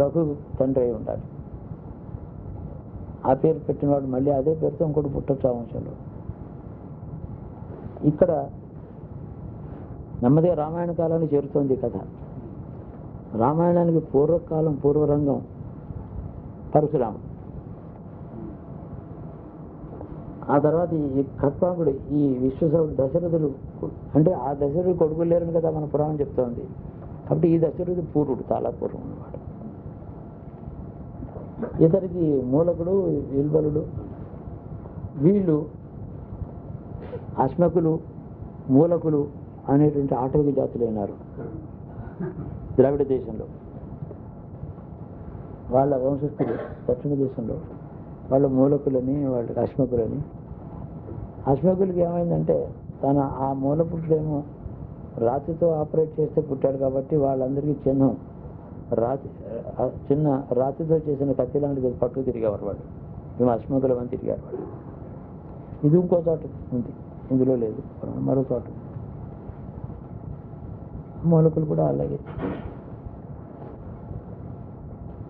రఘు తండ్రి అయి ఉండాలి. ఆ పేరు పెట్టినవాడు మళ్ళీ అదే పేరుతో ఇంకోటి పుట్టొచ్చు ఆ వంశంలో. ఇక్కడ నెమ్మదిగా రామాయణ కాలానికి చేరుతోంది కథ. రామాయణానికి పూర్వకాలం, పూర్వరంగం పరశురాముడు. ఆ తర్వాత ఈ ఖట్వాంగుడు, ఈ విశ్వసవుడు దశరథుడు. అంటే ఆ దశరథుడు కొడుకులు లేరని కదా మన పురాణం చెప్తోంది. కాబట్టి ఈ దశరథుడు పూర్వుడు, చాలా పూర్వం అన్నమాట. ఇతరికి మూలకుడు, ఇల్బలుడు. వీళ్ళు అశ్మకులు, మూలకులు అనేటువంటి ఆటవిక జాతులైనారు ద్రావిడ దేశంలో. వాళ్ళ వంశస్థులు దక్షిణ దేశంలో వాళ్ళ మూలకులని, వాళ్ళకి అశ్మకులని. అశ్మకులకి ఏమైందంటే ఆ మూలపురుషుడేమో రాతితో ఆపరేట్ చేస్తే పుట్టాడు కాబట్టి వాళ్ళందరికీ చిహ్నం చిన్న రాతితో చేసిన కత్తి లాంటిది పట్టు తిరిగేవారు వాళ్ళు. మేము అశ్మకులం అని తిరిగారు వాళ్ళు. ఇది ఇంకో చోట ఉంది, ఇందులో లేదు, మరో చోట. మూలకులు కూడా అలాగే.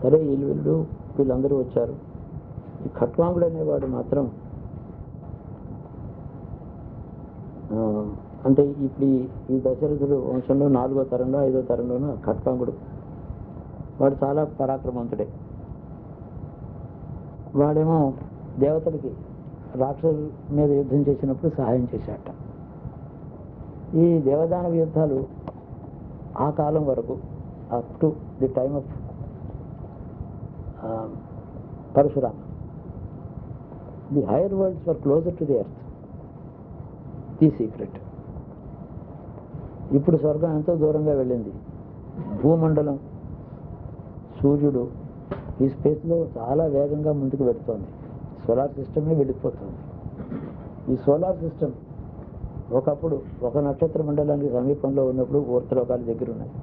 సరే, వీళ్ళు వీళ్ళందరూ వచ్చారు. ఈ ఖట్వాంగుడు అనేవాడు మాత్రం అంటే ఇప్పుడు ఈ దశరథుడు వంశంలో 4వ తరంలో 5వ తరంలోనూ ఖట్వాంగుడు వాడు చాలా పరాక్రమవంతుడే. వాడేమో దేవతలకి రాక్షసుల మీద యుద్ధం చేసినప్పుడు సహాయం చేశాట. ఈ దేవదానవ యుద్ధాలు ఆ కాలం వరకు, up to the time of Parashurama, the higher worlds were closer to the earth. The secret. ఇప్పుడు స్వర్గం ఎంతో దూరంగా వెళ్ళింది. భూమండలం, సూర్యుడు ఈ స్పేస్లో చాలా వేగంగా ముందుకు వెళుతోంది. సోలార్ సిస్టమే వెళ్ళిపోతుంది. ఈ సోలార్ సిస్టమ్ ఒకప్పుడు ఒక నక్షత్ర మండలానికి సమీపంలో ఉన్నప్పుడు ఊర్ధ్వలోకాల దగ్గర ఉన్నాయి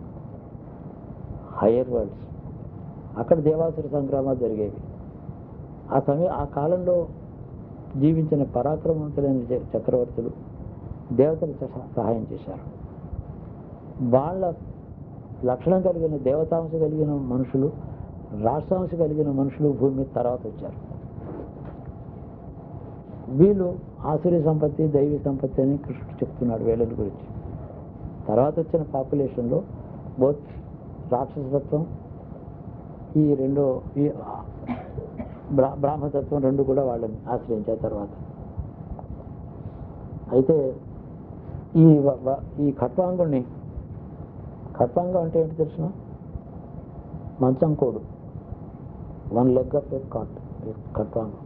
హయ్యర్ వరల్డ్స్. అక్కడ దేవాసుర సంగ్రామాలు జరిగేవి. ఆ కాలంలో జీవించిన పరాక్రమవంతులైన చక్రవర్తులు దేవతలు సహాయం చేశారు. వాళ్ళ లక్షణం కలిగిన దేవతాంశ కలిగిన మనుషులు, రాష్ట్రాంశ కలిగిన మనుషులు భూమి మీద తర్వాత వచ్చారు. వీళ్ళు ఆసురి సంపత్తి, దైవీ సంపత్తి అని కృష్ణుడు చెప్తున్నాడు వీళ్ళ గురించి. తర్వాత వచ్చిన పాపులేషన్లో బోత్ రాక్షసతత్వం, ఈ బ్రాహ్మతత్వం రెండు కూడా వాళ్ళని ఆశ్రయించారు తర్వాత. అయితే ఈ ఖట్వాంగుణ్ణి, ఖట్వాంగం అంటే ఏంటి తెలిసిన? మంచం కోడు, 1 leg ఆఫ్ ఎ కాట్, ఖట్వాంగం.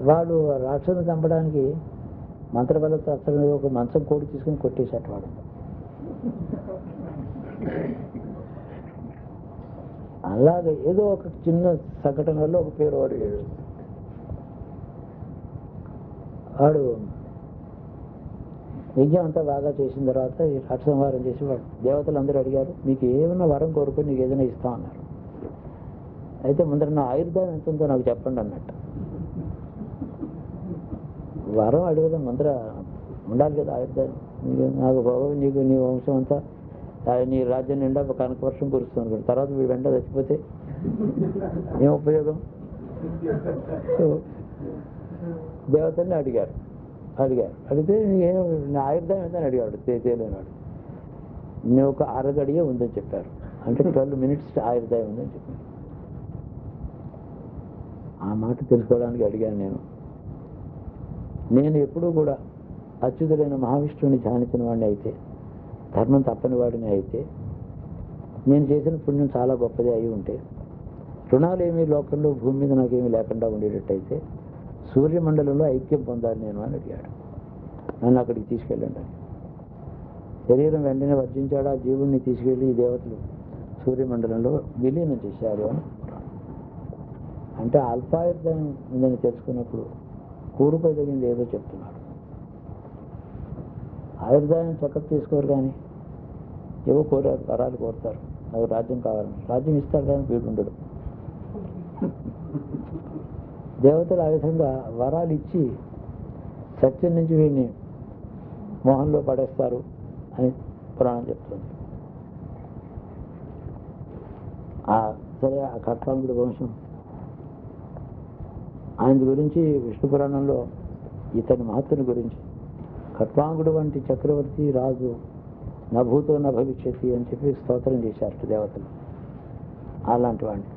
వాడు రాక్షసుని చంపడానికి మంత్రబలతో అసలు ఒక మంచం కోడి తీసుకుని కొట్టేశాడు వాడు. అలాగే ఏదో ఒక చిన్న సంఘటన వల్ల ఒక పేరు వాడు యజ్ఞం అంతా బాగా చేసిన తర్వాత ఈ రాక్షసంహారం చేసి వాడు దేవతలు అందరూ అడిగారు, మీకు ఏమైనా వరం కోరుకొని నీకు ఏదైనా ఇస్తాం అన్నారు. అయితే ముందర నా ఆయుర్దాయం ఎంత ఉందో నాకు చెప్పండి అన్నట్టు. వరం అడుగుదాం, ముందర ఉండాలి కదా ఆయుర్దాయం. నాకు బాబు నీకు నీ వంశం అంతా, నీ రాజ్యం నిండా కనక వర్షం కురుస్తుంది. తర్వాత వీడు వెంట చచ్చిపోతే ఏం ఉపయోగం? దేవతల్ని అడిగారు. అడిగారు. అడిగితే నా ఆయుర్దాయం ఏందని అడిగాడు. తెలియనాడు. నేను ఒక అరగడియే ఉందని చెప్పారు. అంటే 12 minutes ఆయుర్దాయం ఉందని చెప్పారు. ఆ మాట తెలుసుకోవడానికి అడిగాను నేను ఎప్పుడూ కూడా అచ్యుతుడైన మహావిష్ణువుని ధ్యానించిన వాడిని అయితే, ధర్మం తప్పని వాడిని అయితే, నేను చేసిన పుణ్యం చాలా గొప్పది అయి ఉంటే, రుణాలు ఏమీ లోకంలో భూమి మీద నాకేమీ లేకుండా ఉండేటట్టయితే సూర్యమండలంలో ఐక్యం పొందాలి నేను అని అడిగాడు. నన్ను అక్కడికి తీసుకెళ్ళండి. శరీరం వెంటనే వర్జించాడు. ఆ జీవుణ్ణి తీసుకెళ్ళి ఈ దేవతలు సూర్యమండలంలో విలీనం చేశారు అని. అంటే అల్పాయుర్దాయం ఉందని తెలుసుకున్నప్పుడు కూరుకోదగింది ఏదో చెప్తున్నాడు. ఆయుర్దాయం చెకప్ తీసుకోరు, కానీ ఏవో కోరారు, వరాలు కోరుతారు. నాకు రాజ్యం కావాలని. రాజ్యం ఇస్తారు కానీ వీడు ఉండడు. దేవతలు ఆ విధంగా వరాలు ఇచ్చి సత్యం నుంచి వీడిని మోహంలో పడేస్తారు అని పురాణం చెప్తుంది. సరే, ఆ ఖట్వాంగుడి వంశం ఆయన గురించి విష్ణు పురాణంలో ఇతని మహత్తుని గురించి, ఖట్వాంగుడు వంటి చక్రవర్తి రాజు నభూతో నభవిష్యతి అని చెప్పి స్తోత్రం చేశారు దేవతలు. అలాంటి వాడిని.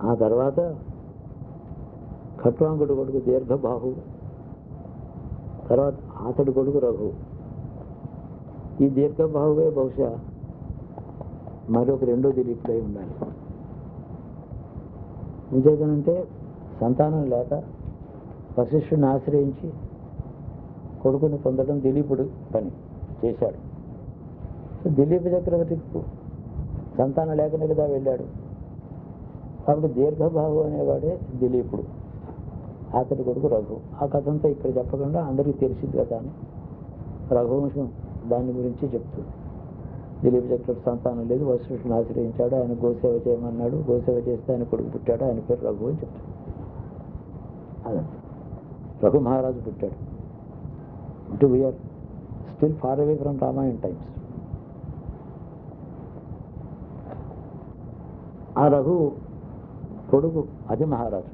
ఆ తర్వాత ఖట్వాంగుడు కొడుకు దీర్ఘబాహు, తర్వాత అతడు కొడుకు రఘు. ఈ దీర్ఘబాహువే బహుశా మరొక రెండో దిలీపుడై ఉండాలి. ఇంకేదనంటే సంతానం లేక వశిష్ఠుని ఆశ్రయించి కొడుకుని పొందడం దిలీపుడు పని చేశాడు. దిలీప చక్రవర్తికి సంతానం లేకనే కదా వెళ్ళాడు. కాబట్టి దీర్ఘబాహు అనేవాడే దిలీపుడు, అతడి కొడుకు రఘు. ఆ కథంతా ఇక్కడ చెప్పకుండా అందరికీ తెలిసింది కదా అని రఘువంశం దాని గురించి చెప్తుంది. దిలీప చక్రవర్తి సంతానం లేదు, వశిష్ఠుని ఆశ్రయించాడు, ఆయన గోసేవ చేయమన్నాడు, గోసేవ చేస్తే ఆయన కొడుకు పుట్టాడు, ఆయన పేరు రఘు అని చెప్తాడు. అదంతా రఘు మహారాజు పుట్టాడు. అంటే we are still far away from Ramayana times. ఆ రఘు కొడుకు అజమహారాజు.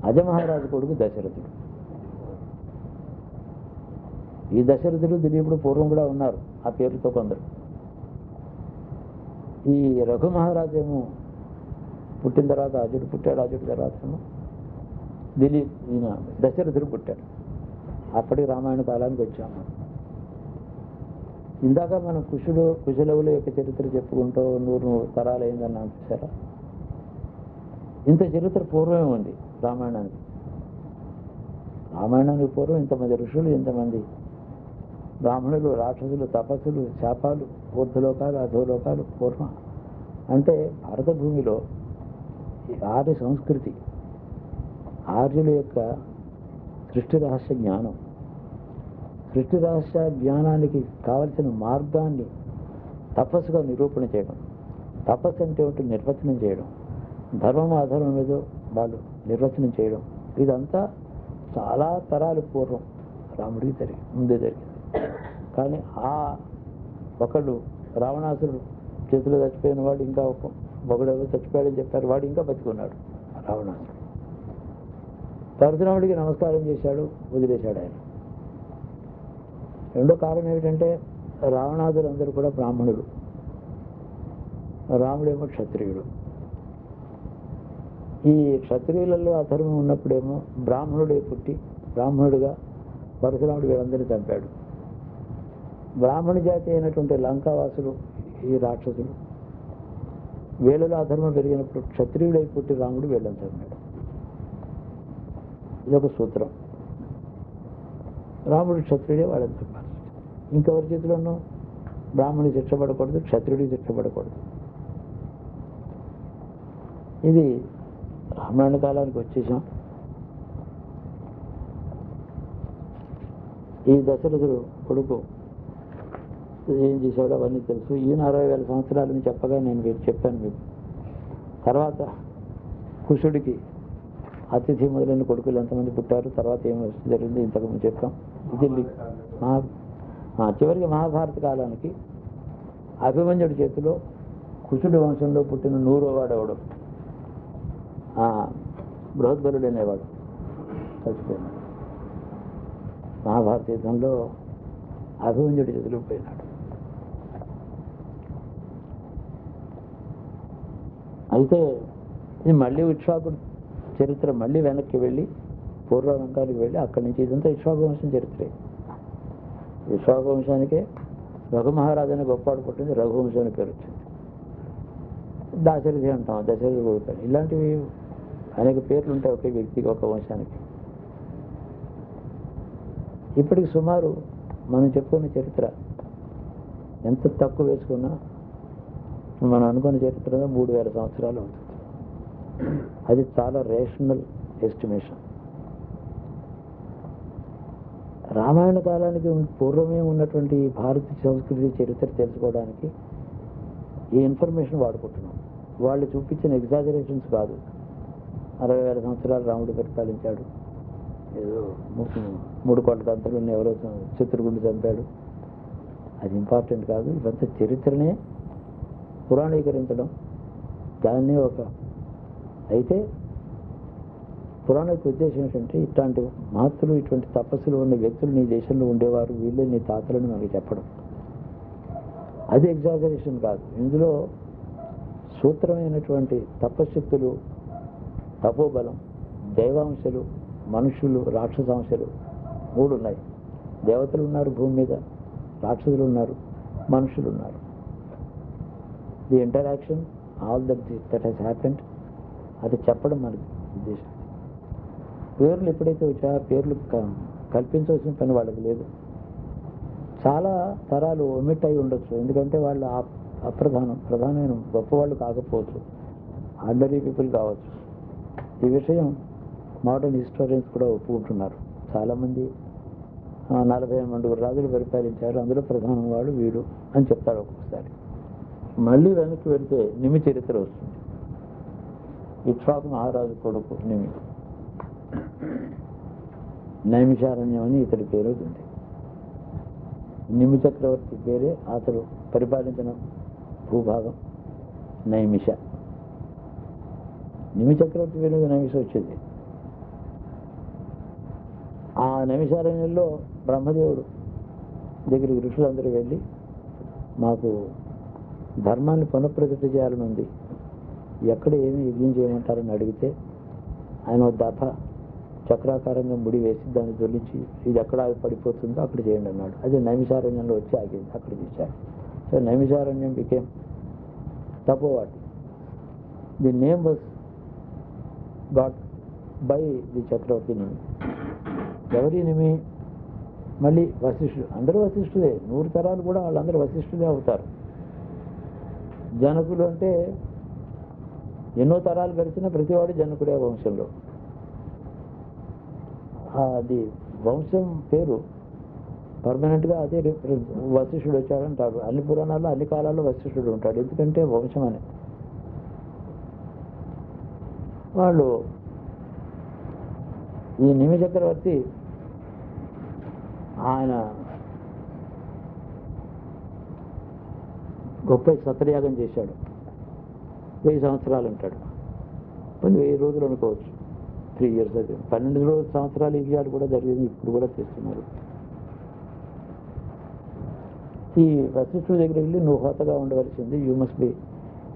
అజమహారాజు కొడుకు దశరథుడు. ఈ దశరథుడు దిలీపుడు పూర్వం కూడా ఉన్నారు ఆ పేరుతో కొందరు. ఈ రఘు మహారాజు ఏమో పుట్టిన తర్వాత అజుడు పుట్టాడు, అజుడు తర్వాత ఏమో ఈయన దశరథుడు పుట్టాడు. అప్పటికి రామాయణ కాలానికి వచ్చాము. ఇందాక మనం కుశలవుల యొక్క చరిత్ర చెప్పుకుంటూ 100 తరాలు అయిందని చూసారా. ఇంత చరిత్ర పూర్వమే ఉంది రామాయణానికి. రామాయణానికి పూర్వం ఇంతమంది ఋషులు, ఇంతమంది బ్రాహ్మణులు, రాక్షసులు, తపస్సులు, శాపాలు, ఊర్ధ్వలోకాలు, అధోలోకాలు పూర్వం. అంటే భారత భూమిలో ఆర్య సంస్కృతి, ఆర్యుల యొక్క సృష్టి రహస్య జ్ఞానం, సృష్టి రహస్య జ్ఞానానికి కావలసిన మార్గాన్ని తపస్సుగా నిరూపణ చేయడం, తపస్సు అంటే ఒకటి నిర్వచనం చేయడం, ధర్మం అధర్మం ఏదో వాళ్ళు నిర్వచనం చేయడం, ఇదంతా చాలా తరాలు పూర్వం రాముడికి ముందే జరిగింది. కానీ ఆ ఒకడు రావణాసురుడు చేతిలో చచ్చిపోయిన వాడు ఇంకా ఒకడేదో చచ్చిపోయాడని చెప్పారు, వాడు ఇంకా బతికున్నాడు రావణాసురుడు. పరశురాముడికి నమస్కారం చేశాడు, వదిలేశాడు ఆయన. రెండో కారణం ఏమిటంటే రావణాదులందరూ కూడా బ్రాహ్మణుడు, రాముడేమో క్షత్రియుడు. ఈ క్షత్రియులలో అధర్మం ఉన్నప్పుడేమో బ్రాహ్మణుడే పుట్టి బ్రాహ్మణుడిగా పరశురాముడు వీళ్ళందరినీ చంపాడు. బ్రాహ్మణ జాతి అయినటువంటి లంకావాసులు, ఈ రాక్షసులు, వీళ్ళలో అధర్మం పెరిగినప్పుడు క్షత్రియుడై పుట్టి రాముడు వీళ్ళని చంపాడు. ఇదొక సూత్రం. రాముడు క్షత్రియుడే వాళ్ళని చంపాలి. ఇంకెవరి చేతిలోనూ బ్రాహ్మణుడికి శిక్ష పడకూడదు, క్షత్రియుడికి శిక్ష పడకూడదు. ఇది రామాయణ కాలానికి వచ్చేసాం. ఈ దశరథుడు కొడుకు ఏం చేశాడో అవన్నీ తెలుసు. ఈయన 60,000 సంవత్సరాలని చెప్పగా నేను మీరు చెప్పాను మీకు. తర్వాత కుశుడికి అతిథి మొదలైన కొడుకులు ఎంతమంది పుట్టారు, తర్వాత ఏమి జరిగింది ఇంతకుముందు చెప్పాం. ఇది చివరికి మహాభారత కాలానికి అభిమన్యుడి చేతిలో కుశుడి వంశంలో పుట్టిన 100వ వాడెవడు బృహద్బలుడు అనేవాడు చచ్చిపోయినాడు. మహాభారత యుద్ధంలో అభిమన్యుడి చేతిలో పోయినాడు. అయితే ఇది మళ్ళీ ఇక్ష్వాకుడు చరిత్ర మళ్ళీ వెనక్కి వెళ్ళి పూర్వలంకానికి వెళ్ళి అక్కడి నుంచి ఇదంతా ఇక్ష్వాకు వంశం చరిత్రే. ఇక్ష్వాకు వంశానికే రఘుమహారాజు అనే గొప్పవాడు పుట్టింది, రఘువంశం అని పేరు వచ్చింది. దాశరథి అంటాం, దశరథి కొడుకు. ఇలాంటివి అనేక పేర్లు ఉంటాయి ఒకే వ్యక్తికి, ఒక వంశానికి. ఇప్పటికి సుమారు మనం చెప్పుకున్న చరిత్ర ఎంత తక్కువ వేసుకున్నా మనం అనుకున్న చరిత్ర 3000 సంవత్సరాలు అవుతుంది. అది చాలా రేషనల్ ఎస్టిమేషన్. రామాయణ కాలానికి పూర్వమే ఉన్నటువంటి భారతీయ సంస్కృతి చరిత్ర తెలుసుకోవడానికి ఈ ఇన్ఫర్మేషన్ వాడుకుంటున్నాం. వాళ్ళు చూపించిన ఎగ్జాజరేషన్స్ కాదు. 60,000 సంవత్సరాలు రాముడు పరిపాలించాడు, ఏదో 3 కోట్ల గంటలు ఎవరో చిత్రగుండు చంపాడు, అది ఇంపార్టెంట్ కాదు. ఇవంతా చరిత్రనే పురాణీకరించడం, దాన్నే ఒక అయితే పురాణ యొక్క ఉద్దేశం ఏంటంటే ఇట్లాంటి మహత్తులు, ఇటువంటి తపస్సులు ఉన్న వ్యక్తులు నీ దేశంలో ఉండేవారు, వీళ్ళు నీ తాతలని మనకి చెప్పడం. అది ఎగ్జాజరేషన్ కాదు. ఇందులో సూత్రమైనటువంటి తపశక్తులు, తపోబలం, దైవాంశలు, మనుషులు, రాక్షసాంశలు 3 ఉన్నాయి. దేవతలు ఉన్నారు భూమి మీద, రాక్షసులు ఉన్నారు, మనుషులు ఉన్నారు. The interaction, all that has happened, అది చెప్పడం మనకి ఉద్దేశం. పేర్లు ఎప్పుడైతే వచ్చా పేర్లు కల్పించవలసిన పని వాళ్ళకి లేదు. చాలా తరాలు ఒమిట్ అయి ఉండొచ్చు, ఎందుకంటే వాళ్ళు ప్రధానమైన గొప్పవాళ్ళు కాకపోవచ్చు, ఆర్డినరీ పీపుల్ కావచ్చు. ఈ విషయం మోడర్న్ హిస్టోరియన్స్ కూడా ఒప్పుకుంటున్నారు. చాలామంది 48 రాజులు పరిపాలించారు, అందులో ప్రధానం వాడు వీడు అని చెప్తాడు ఒక్కొక్కసారి. మళ్ళీ వెనక్కి వెళితే నిమి చరిత్ర వస్తుంది. ఇక్ష్వాకు మహారాజు కొడుకు నిమి, నైమిషారణ్యం అని ఇతడి పేరు ఉంది. నిమి చక్రవర్తి పేరే అతడు పరిపాలించిన భూభాగం నైమిష. నిమి చక్రవర్తి పేరు నైమిష వచ్చింది. ఆ నైమిషారణ్యంలో బ్రహ్మదేవుడు దగ్గరికి ఋషులందరూ వెళ్ళి మాకు ధర్మాన్ని పునఃప్రతిష్ఠ చేయాలని ఉంది, ఎక్కడ ఏమి యజ్ఞం చేయమంటారని అడిగితే ఆయన దఫ చక్రాకారంగా ముడి వేసి దాన్ని దొల్లించి ఇది ఎక్కడ పడిపోతుందో అక్కడ చేయండి అన్నాడు. అది నైమిషారణ్యంలో వచ్చి ఆగింది, అక్కడ చేశారు. So Naimisharanyam became Tapovati. The name was got by the chakravarti Nimi. ఎవరి నిమి? మళ్ళీ వశిష్ఠుడు. అందరూ వశిష్ఠులే, 100 తరాలు కూడా వాళ్ళందరూ వశిష్ఠులే అవుతారు. జనకులు అంటే ఎన్నో తరాలు గడిచిన ప్రతివాడు జనకుడే వంశంలో. అది వంశం పేరు పర్మనెంట్గా అదే వశిష్ఠుడు వచ్చాడంటాడు. అన్ని పురాణాల్లో అన్ని కాలాల్లో వశిష్ఠుడు ఉంటాడు, ఎందుకంటే వంశం అని. వాళ్ళు ఈ నిమి చక్రవర్తి ఆయన గొప్ప సత్రయాగం చేశాడు. 1000 సంవత్సరాలు ఉంటాడు, 1000 రోజులు అనుకోవచ్చు, 3 years. అది 12 సంవత్సరాలు యజ్ఞాలు కూడా జరిగింది, ఇప్పుడు కూడా చేస్తున్నారు. ఈ వశిష్ఠుడి దగ్గరికి వెళ్ళి నువ్వు హోతగా ఉండవలసింది, you must be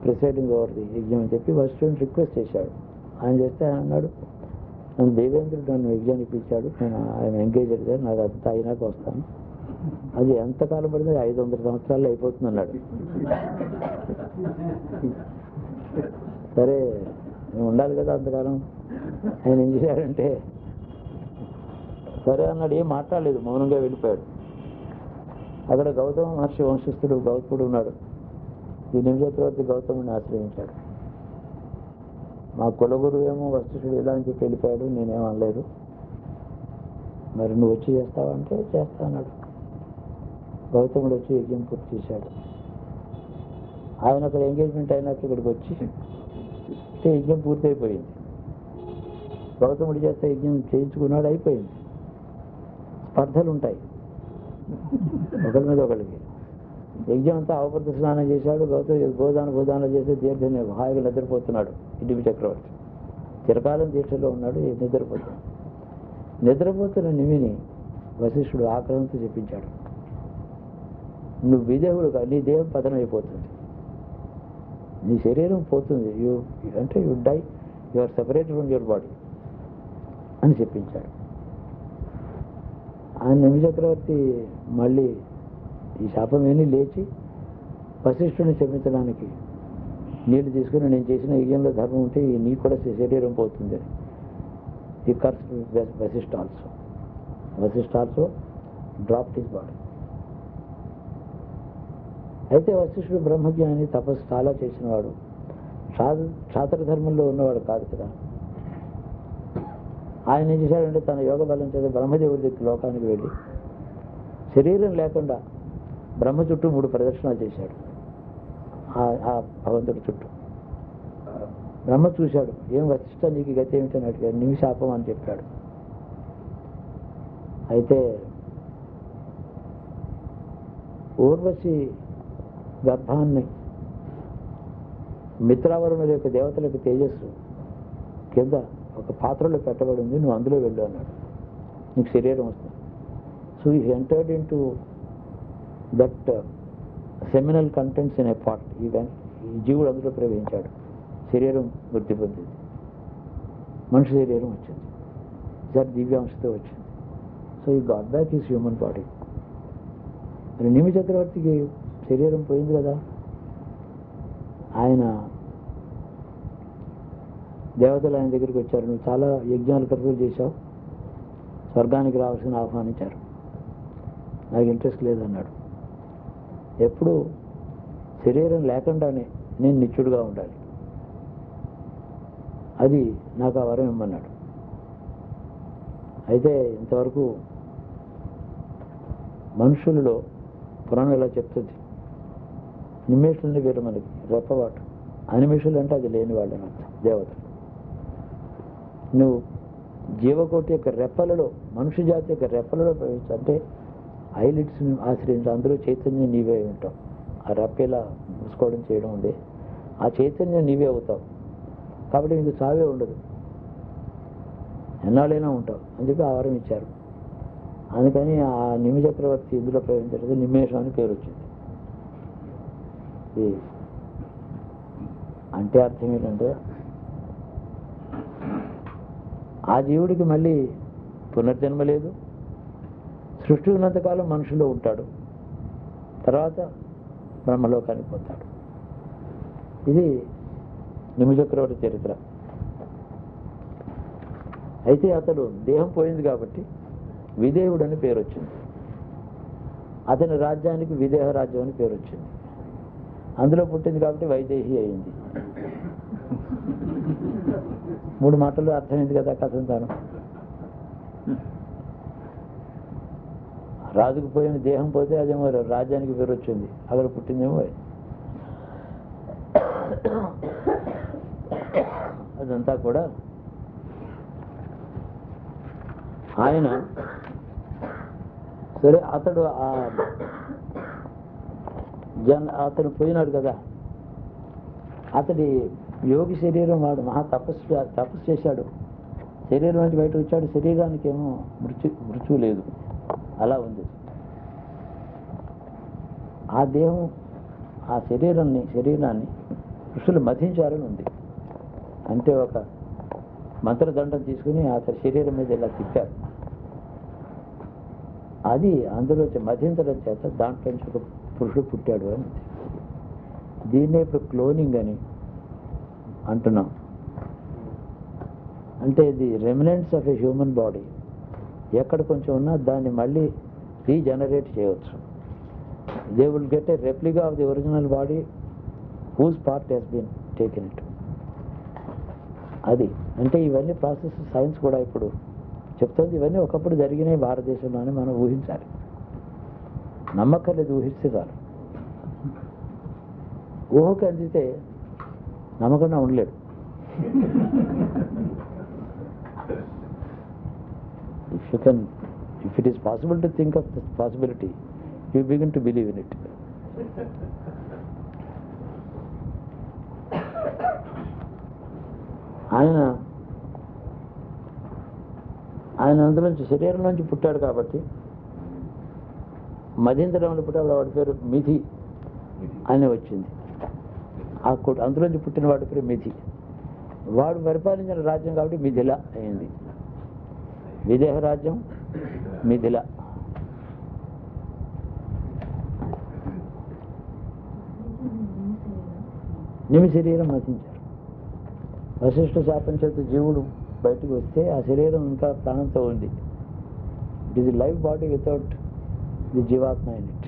presiding over the యజ్ఞం అని చెప్పి వశిష్ఠుడిని రిక్వెస్ట్ చేశాడు. ఆయన చేస్తే ఆయన అన్నాడు, నన్ను దేవేంద్రుడు నన్ను యజ్ఞానికి పిలిచాడు, నేను ఆయన ఎంగేజ్డ్ గా, నాకు అంతా అయినాక వస్తాను. అది ఎంతకాలం పడింది? 500 సంవత్సరాల్లో అయిపోతుంది అన్నాడు. సరే నువ్వు ఉండాలి కదా అంతకాలం. ఆయన ఏం చేశాడంటే సరే అన్నాడు, ఏం మాట్లాడలేదు, మౌనంగా వెళ్ళిపోయాడు. అక్కడ గౌతమ మహర్షి వంశస్థుడు గౌతముడు ఉన్నాడు. ఈ నిమి చక్రవర్తి గౌతముడిని ఆశ్రయించాడు. మా కులగురువు ఏమో వశిష్ఠుడు ఇలా అని చెప్పి వెళ్ళిపోయాడు, నేనేం అనలేదు, మరి నువ్వు వచ్చి చేస్తావంటే చేస్తా అన్నాడు. గౌతముడు వచ్చి యజ్ఞం పూర్తి చేశాడు. ఆయన అక్కడ ఎంగేజ్మెంట్ అయినాక ఇక్కడికి వచ్చి యజ్ఞం పూర్తి అయిపోయింది. గౌతముడి చేస్తే యజ్ఞం చేయించుకున్నాడు, అయిపోయింది. స్పర్ధలు ఉంటాయి ఒకరి మీద ఒకరికి. యజ్ఞం అంతా అవపృత స్నానం చేశాడు. గౌతమ భోదాన చేసి దీర్ఘంగా హాయిగా నిద్రపోతున్నాడు నిమి చక్రవర్తి. చిరకాలం దీక్షలో ఉన్నాడు, నిద్రపోతాడు. నిద్రపోతున్న నిమిని వశిష్ఠుడు ఆకలంతో చెప్పించాడు, నువ్వు విదేహుడుగా నీ దేహం పతనం అయిపోతుంది, నీ శరీరం పోతుంది, you die, you are separated from your body అని చెప్పించాడు. ఆ నిమి చక్రవర్తి మళ్ళీ ఈ శాపం విని లేచి వశిష్ఠుడిని శపించడానికి నీళ్లు తీసుకుని, నేను చేసిన యజ్ఞంలో ధర్మం ఉంటే నీకు కూడా శరీరం పోతుంది అని. ఈ curse Vasishtha also dropped his body. అయితే వశిష్ఠుడు బ్రహ్మజ్ఞాని, తపస్సు చాలా చేసినవాడు, క్షాత్ర ధర్మంలో ఉన్నవాడు కాదు కదా. ఆయన ఏం చేశాడంటే తన యోగ బలం చేత బ్రహ్మదేవుడి దగ్గర లోకానికి వెళ్ళి శరీరం లేకుండా బ్రహ్మ చుట్టూ 3 ప్రదర్శనలు చేశాడు. ఆ భగవంతుడి చుట్టూ బ్రహ్మ చూశాడు. ఏం వశిష్ఠ నీకు గతి ఏమిటని అడిగాడు. నిమిషాపం అని చెప్పాడు. అయితే ఊర్వశి గర్భాన్ని మిత్రావరుణుల యొక్క దేవతలకు తేజస్సు కింద ఒక పాత్రలో పెట్టబడి ఉంది, నువ్వు అందులో వెళ్ళు అన్నాడు, నీకు శరీరం వస్తుంది. సో ఈ entered in to that seminal contents in a part. ఈ జీవుడు అందులో ప్రవేశించాడు, శరీరం వృద్ధి పొందింది, మనిషి శరీరం వచ్చింది, సార్ దివ్యాంశతో వచ్చింది. సో ఈ got back is human body. మరి నిమి చక్రవర్తికి శరీరం పోయింది కదా, ఆయన దేవతలు ఆయన దగ్గరికి వచ్చారు, నువ్వు చాలా యజ్ఞాలు ఖర్చులు చేశావు, స్వర్గానికి రావాల్సిన ఆహ్వానించారు, నాకు ఇంట్రెస్ట్ లేదన్నాడు. ఎప్పుడు శరీరం లేకుండానే నేను నిత్యుడుగా ఉండాలి, అది నాకు ఆ వరం ఇమ్మన్నాడు. అయితే ఇంతవరకు మనుషులలో పురాణం ఇలా చెప్తుంది, నిమేషులని వేరు మనకి రెప్పవాటు, అనిమేషులు అంటే అది లేని వాళ్ళు అని అర్థం, దేవతలు. నువ్వు జీవకోటి యొక్క రెప్పలలో, మనుష్య జాతి యొక్క రెప్పలలో ప్రవేశించు, అంటే ఐలిడ్స్ని ఆశ్రయించు, అందులో చైతన్యం నీవే ఉంటావు. ఆ రెప్పేలా మూసుకోవడం చేయడం ఉంది, ఆ చైతన్యం నీవే అవుతావు, కాబట్టి నీకు చావే ఉండదు, ఎన్నాళ్ళైనా ఉంటావు అని చెప్పి ఆ వరం ఇచ్చారు. అందుకని ఆ నిమి చక్రవర్తి ఇందులో ప్రవేశించలేదు, నిమేషం అని పేరు వచ్చింది. అంటే అర్థం ఏంటంటే ఆ జీవుడికి మళ్ళీ పునర్జన్మ లేదు, సృష్టి ఉన్నంతకాలం మనుషులో ఉంటాడు, తర్వాత బ్రహ్మలోకానికి పోతాడు. ఇది నిమి చక్రవర్తి చరిత్ర. అయితే అతడు దేహం పోయింది కాబట్టి విదేహుడు అని పేరు వచ్చింది, అతని రాజ్యానికి విదేహ రాజ్యం అని పేరు వచ్చింది. అందులో పుట్టింది కాబట్టి వైదేహి అయింది. 3 మాటలు అర్థమైంది కదా కథంతాను. రాజుకు పోయిన దేహం పోతే అదేమో రాజ్యానికి పేరు వచ్చింది, అక్కడ పుట్టిందేమో అదంతా కూడా ఆయన. సరే అతడు అతను పోయినాడు కదా, అతడి యోగి శరీరం వాడు మహా తపస్సు చేశాడు, శరీరం నుంచి బయట వచ్చాడు, శరీరానికి ఏమో మృత్యు లేదు, అలా ఉంది. ఆ దేహం ఆ శరీరాన్ని ఋషులు మధించారని ఉంది. అంటే ఒక మంత్రదండం తీసుకుని అతని శరీరం మీద ఇలా తిప్పారు, అది అందులో మధించడం చేత దాంట్లోంచి ఒక పురుషుడు పుట్టాడు అని. దీన్నే ఇప్పుడు క్లోనింగ్ అని అంటున్నాం. అంటే the remnants of a human body ఎక్కడ కొంచెం ఉన్నా దాన్ని మళ్ళీ రీజనరేట్ చేయవచ్చు. They will get a replica of the original body whose part has been taken it. అది అంటే ఇవన్నీ ప్రాసెస్ సైన్స్ కూడా ఇప్పుడు చెప్తుంది. ఇవన్నీ ఒకప్పుడు జరిగినాయి భారతదేశంలోనే, మనం ఊహించాలి, నమ్మకం ఊహిస్తే చాలు. ఊహకు అందితే నమ్మకంగా ఉండలేడు. If it is possible to think of this possibility, you begin to believe in it. ఆయన ఆయన అందులోంచి శరీరం నుంచి పుట్టాడు కాబట్టి మదీంద్రంలో పుట్టాడు, వాడి పేరు మిథి అని వచ్చింది. అందులోంచి పుట్టిన వాడి పేరు మిథి. వాడు పరిపాలించిన రాజ్యం కాబట్టి మిథిల అయింది. విదేహ రాజ్యం మిథిల. నిమి శరీరం నశించారు. వశిష్ఠ శాపం చేత జీవుడు బయటకు వస్తే ఆ శరీరం ఇంకా ప్రాణంతో ఉంది. It is life body without the జీవాత్మ ఇన్ ఇట్.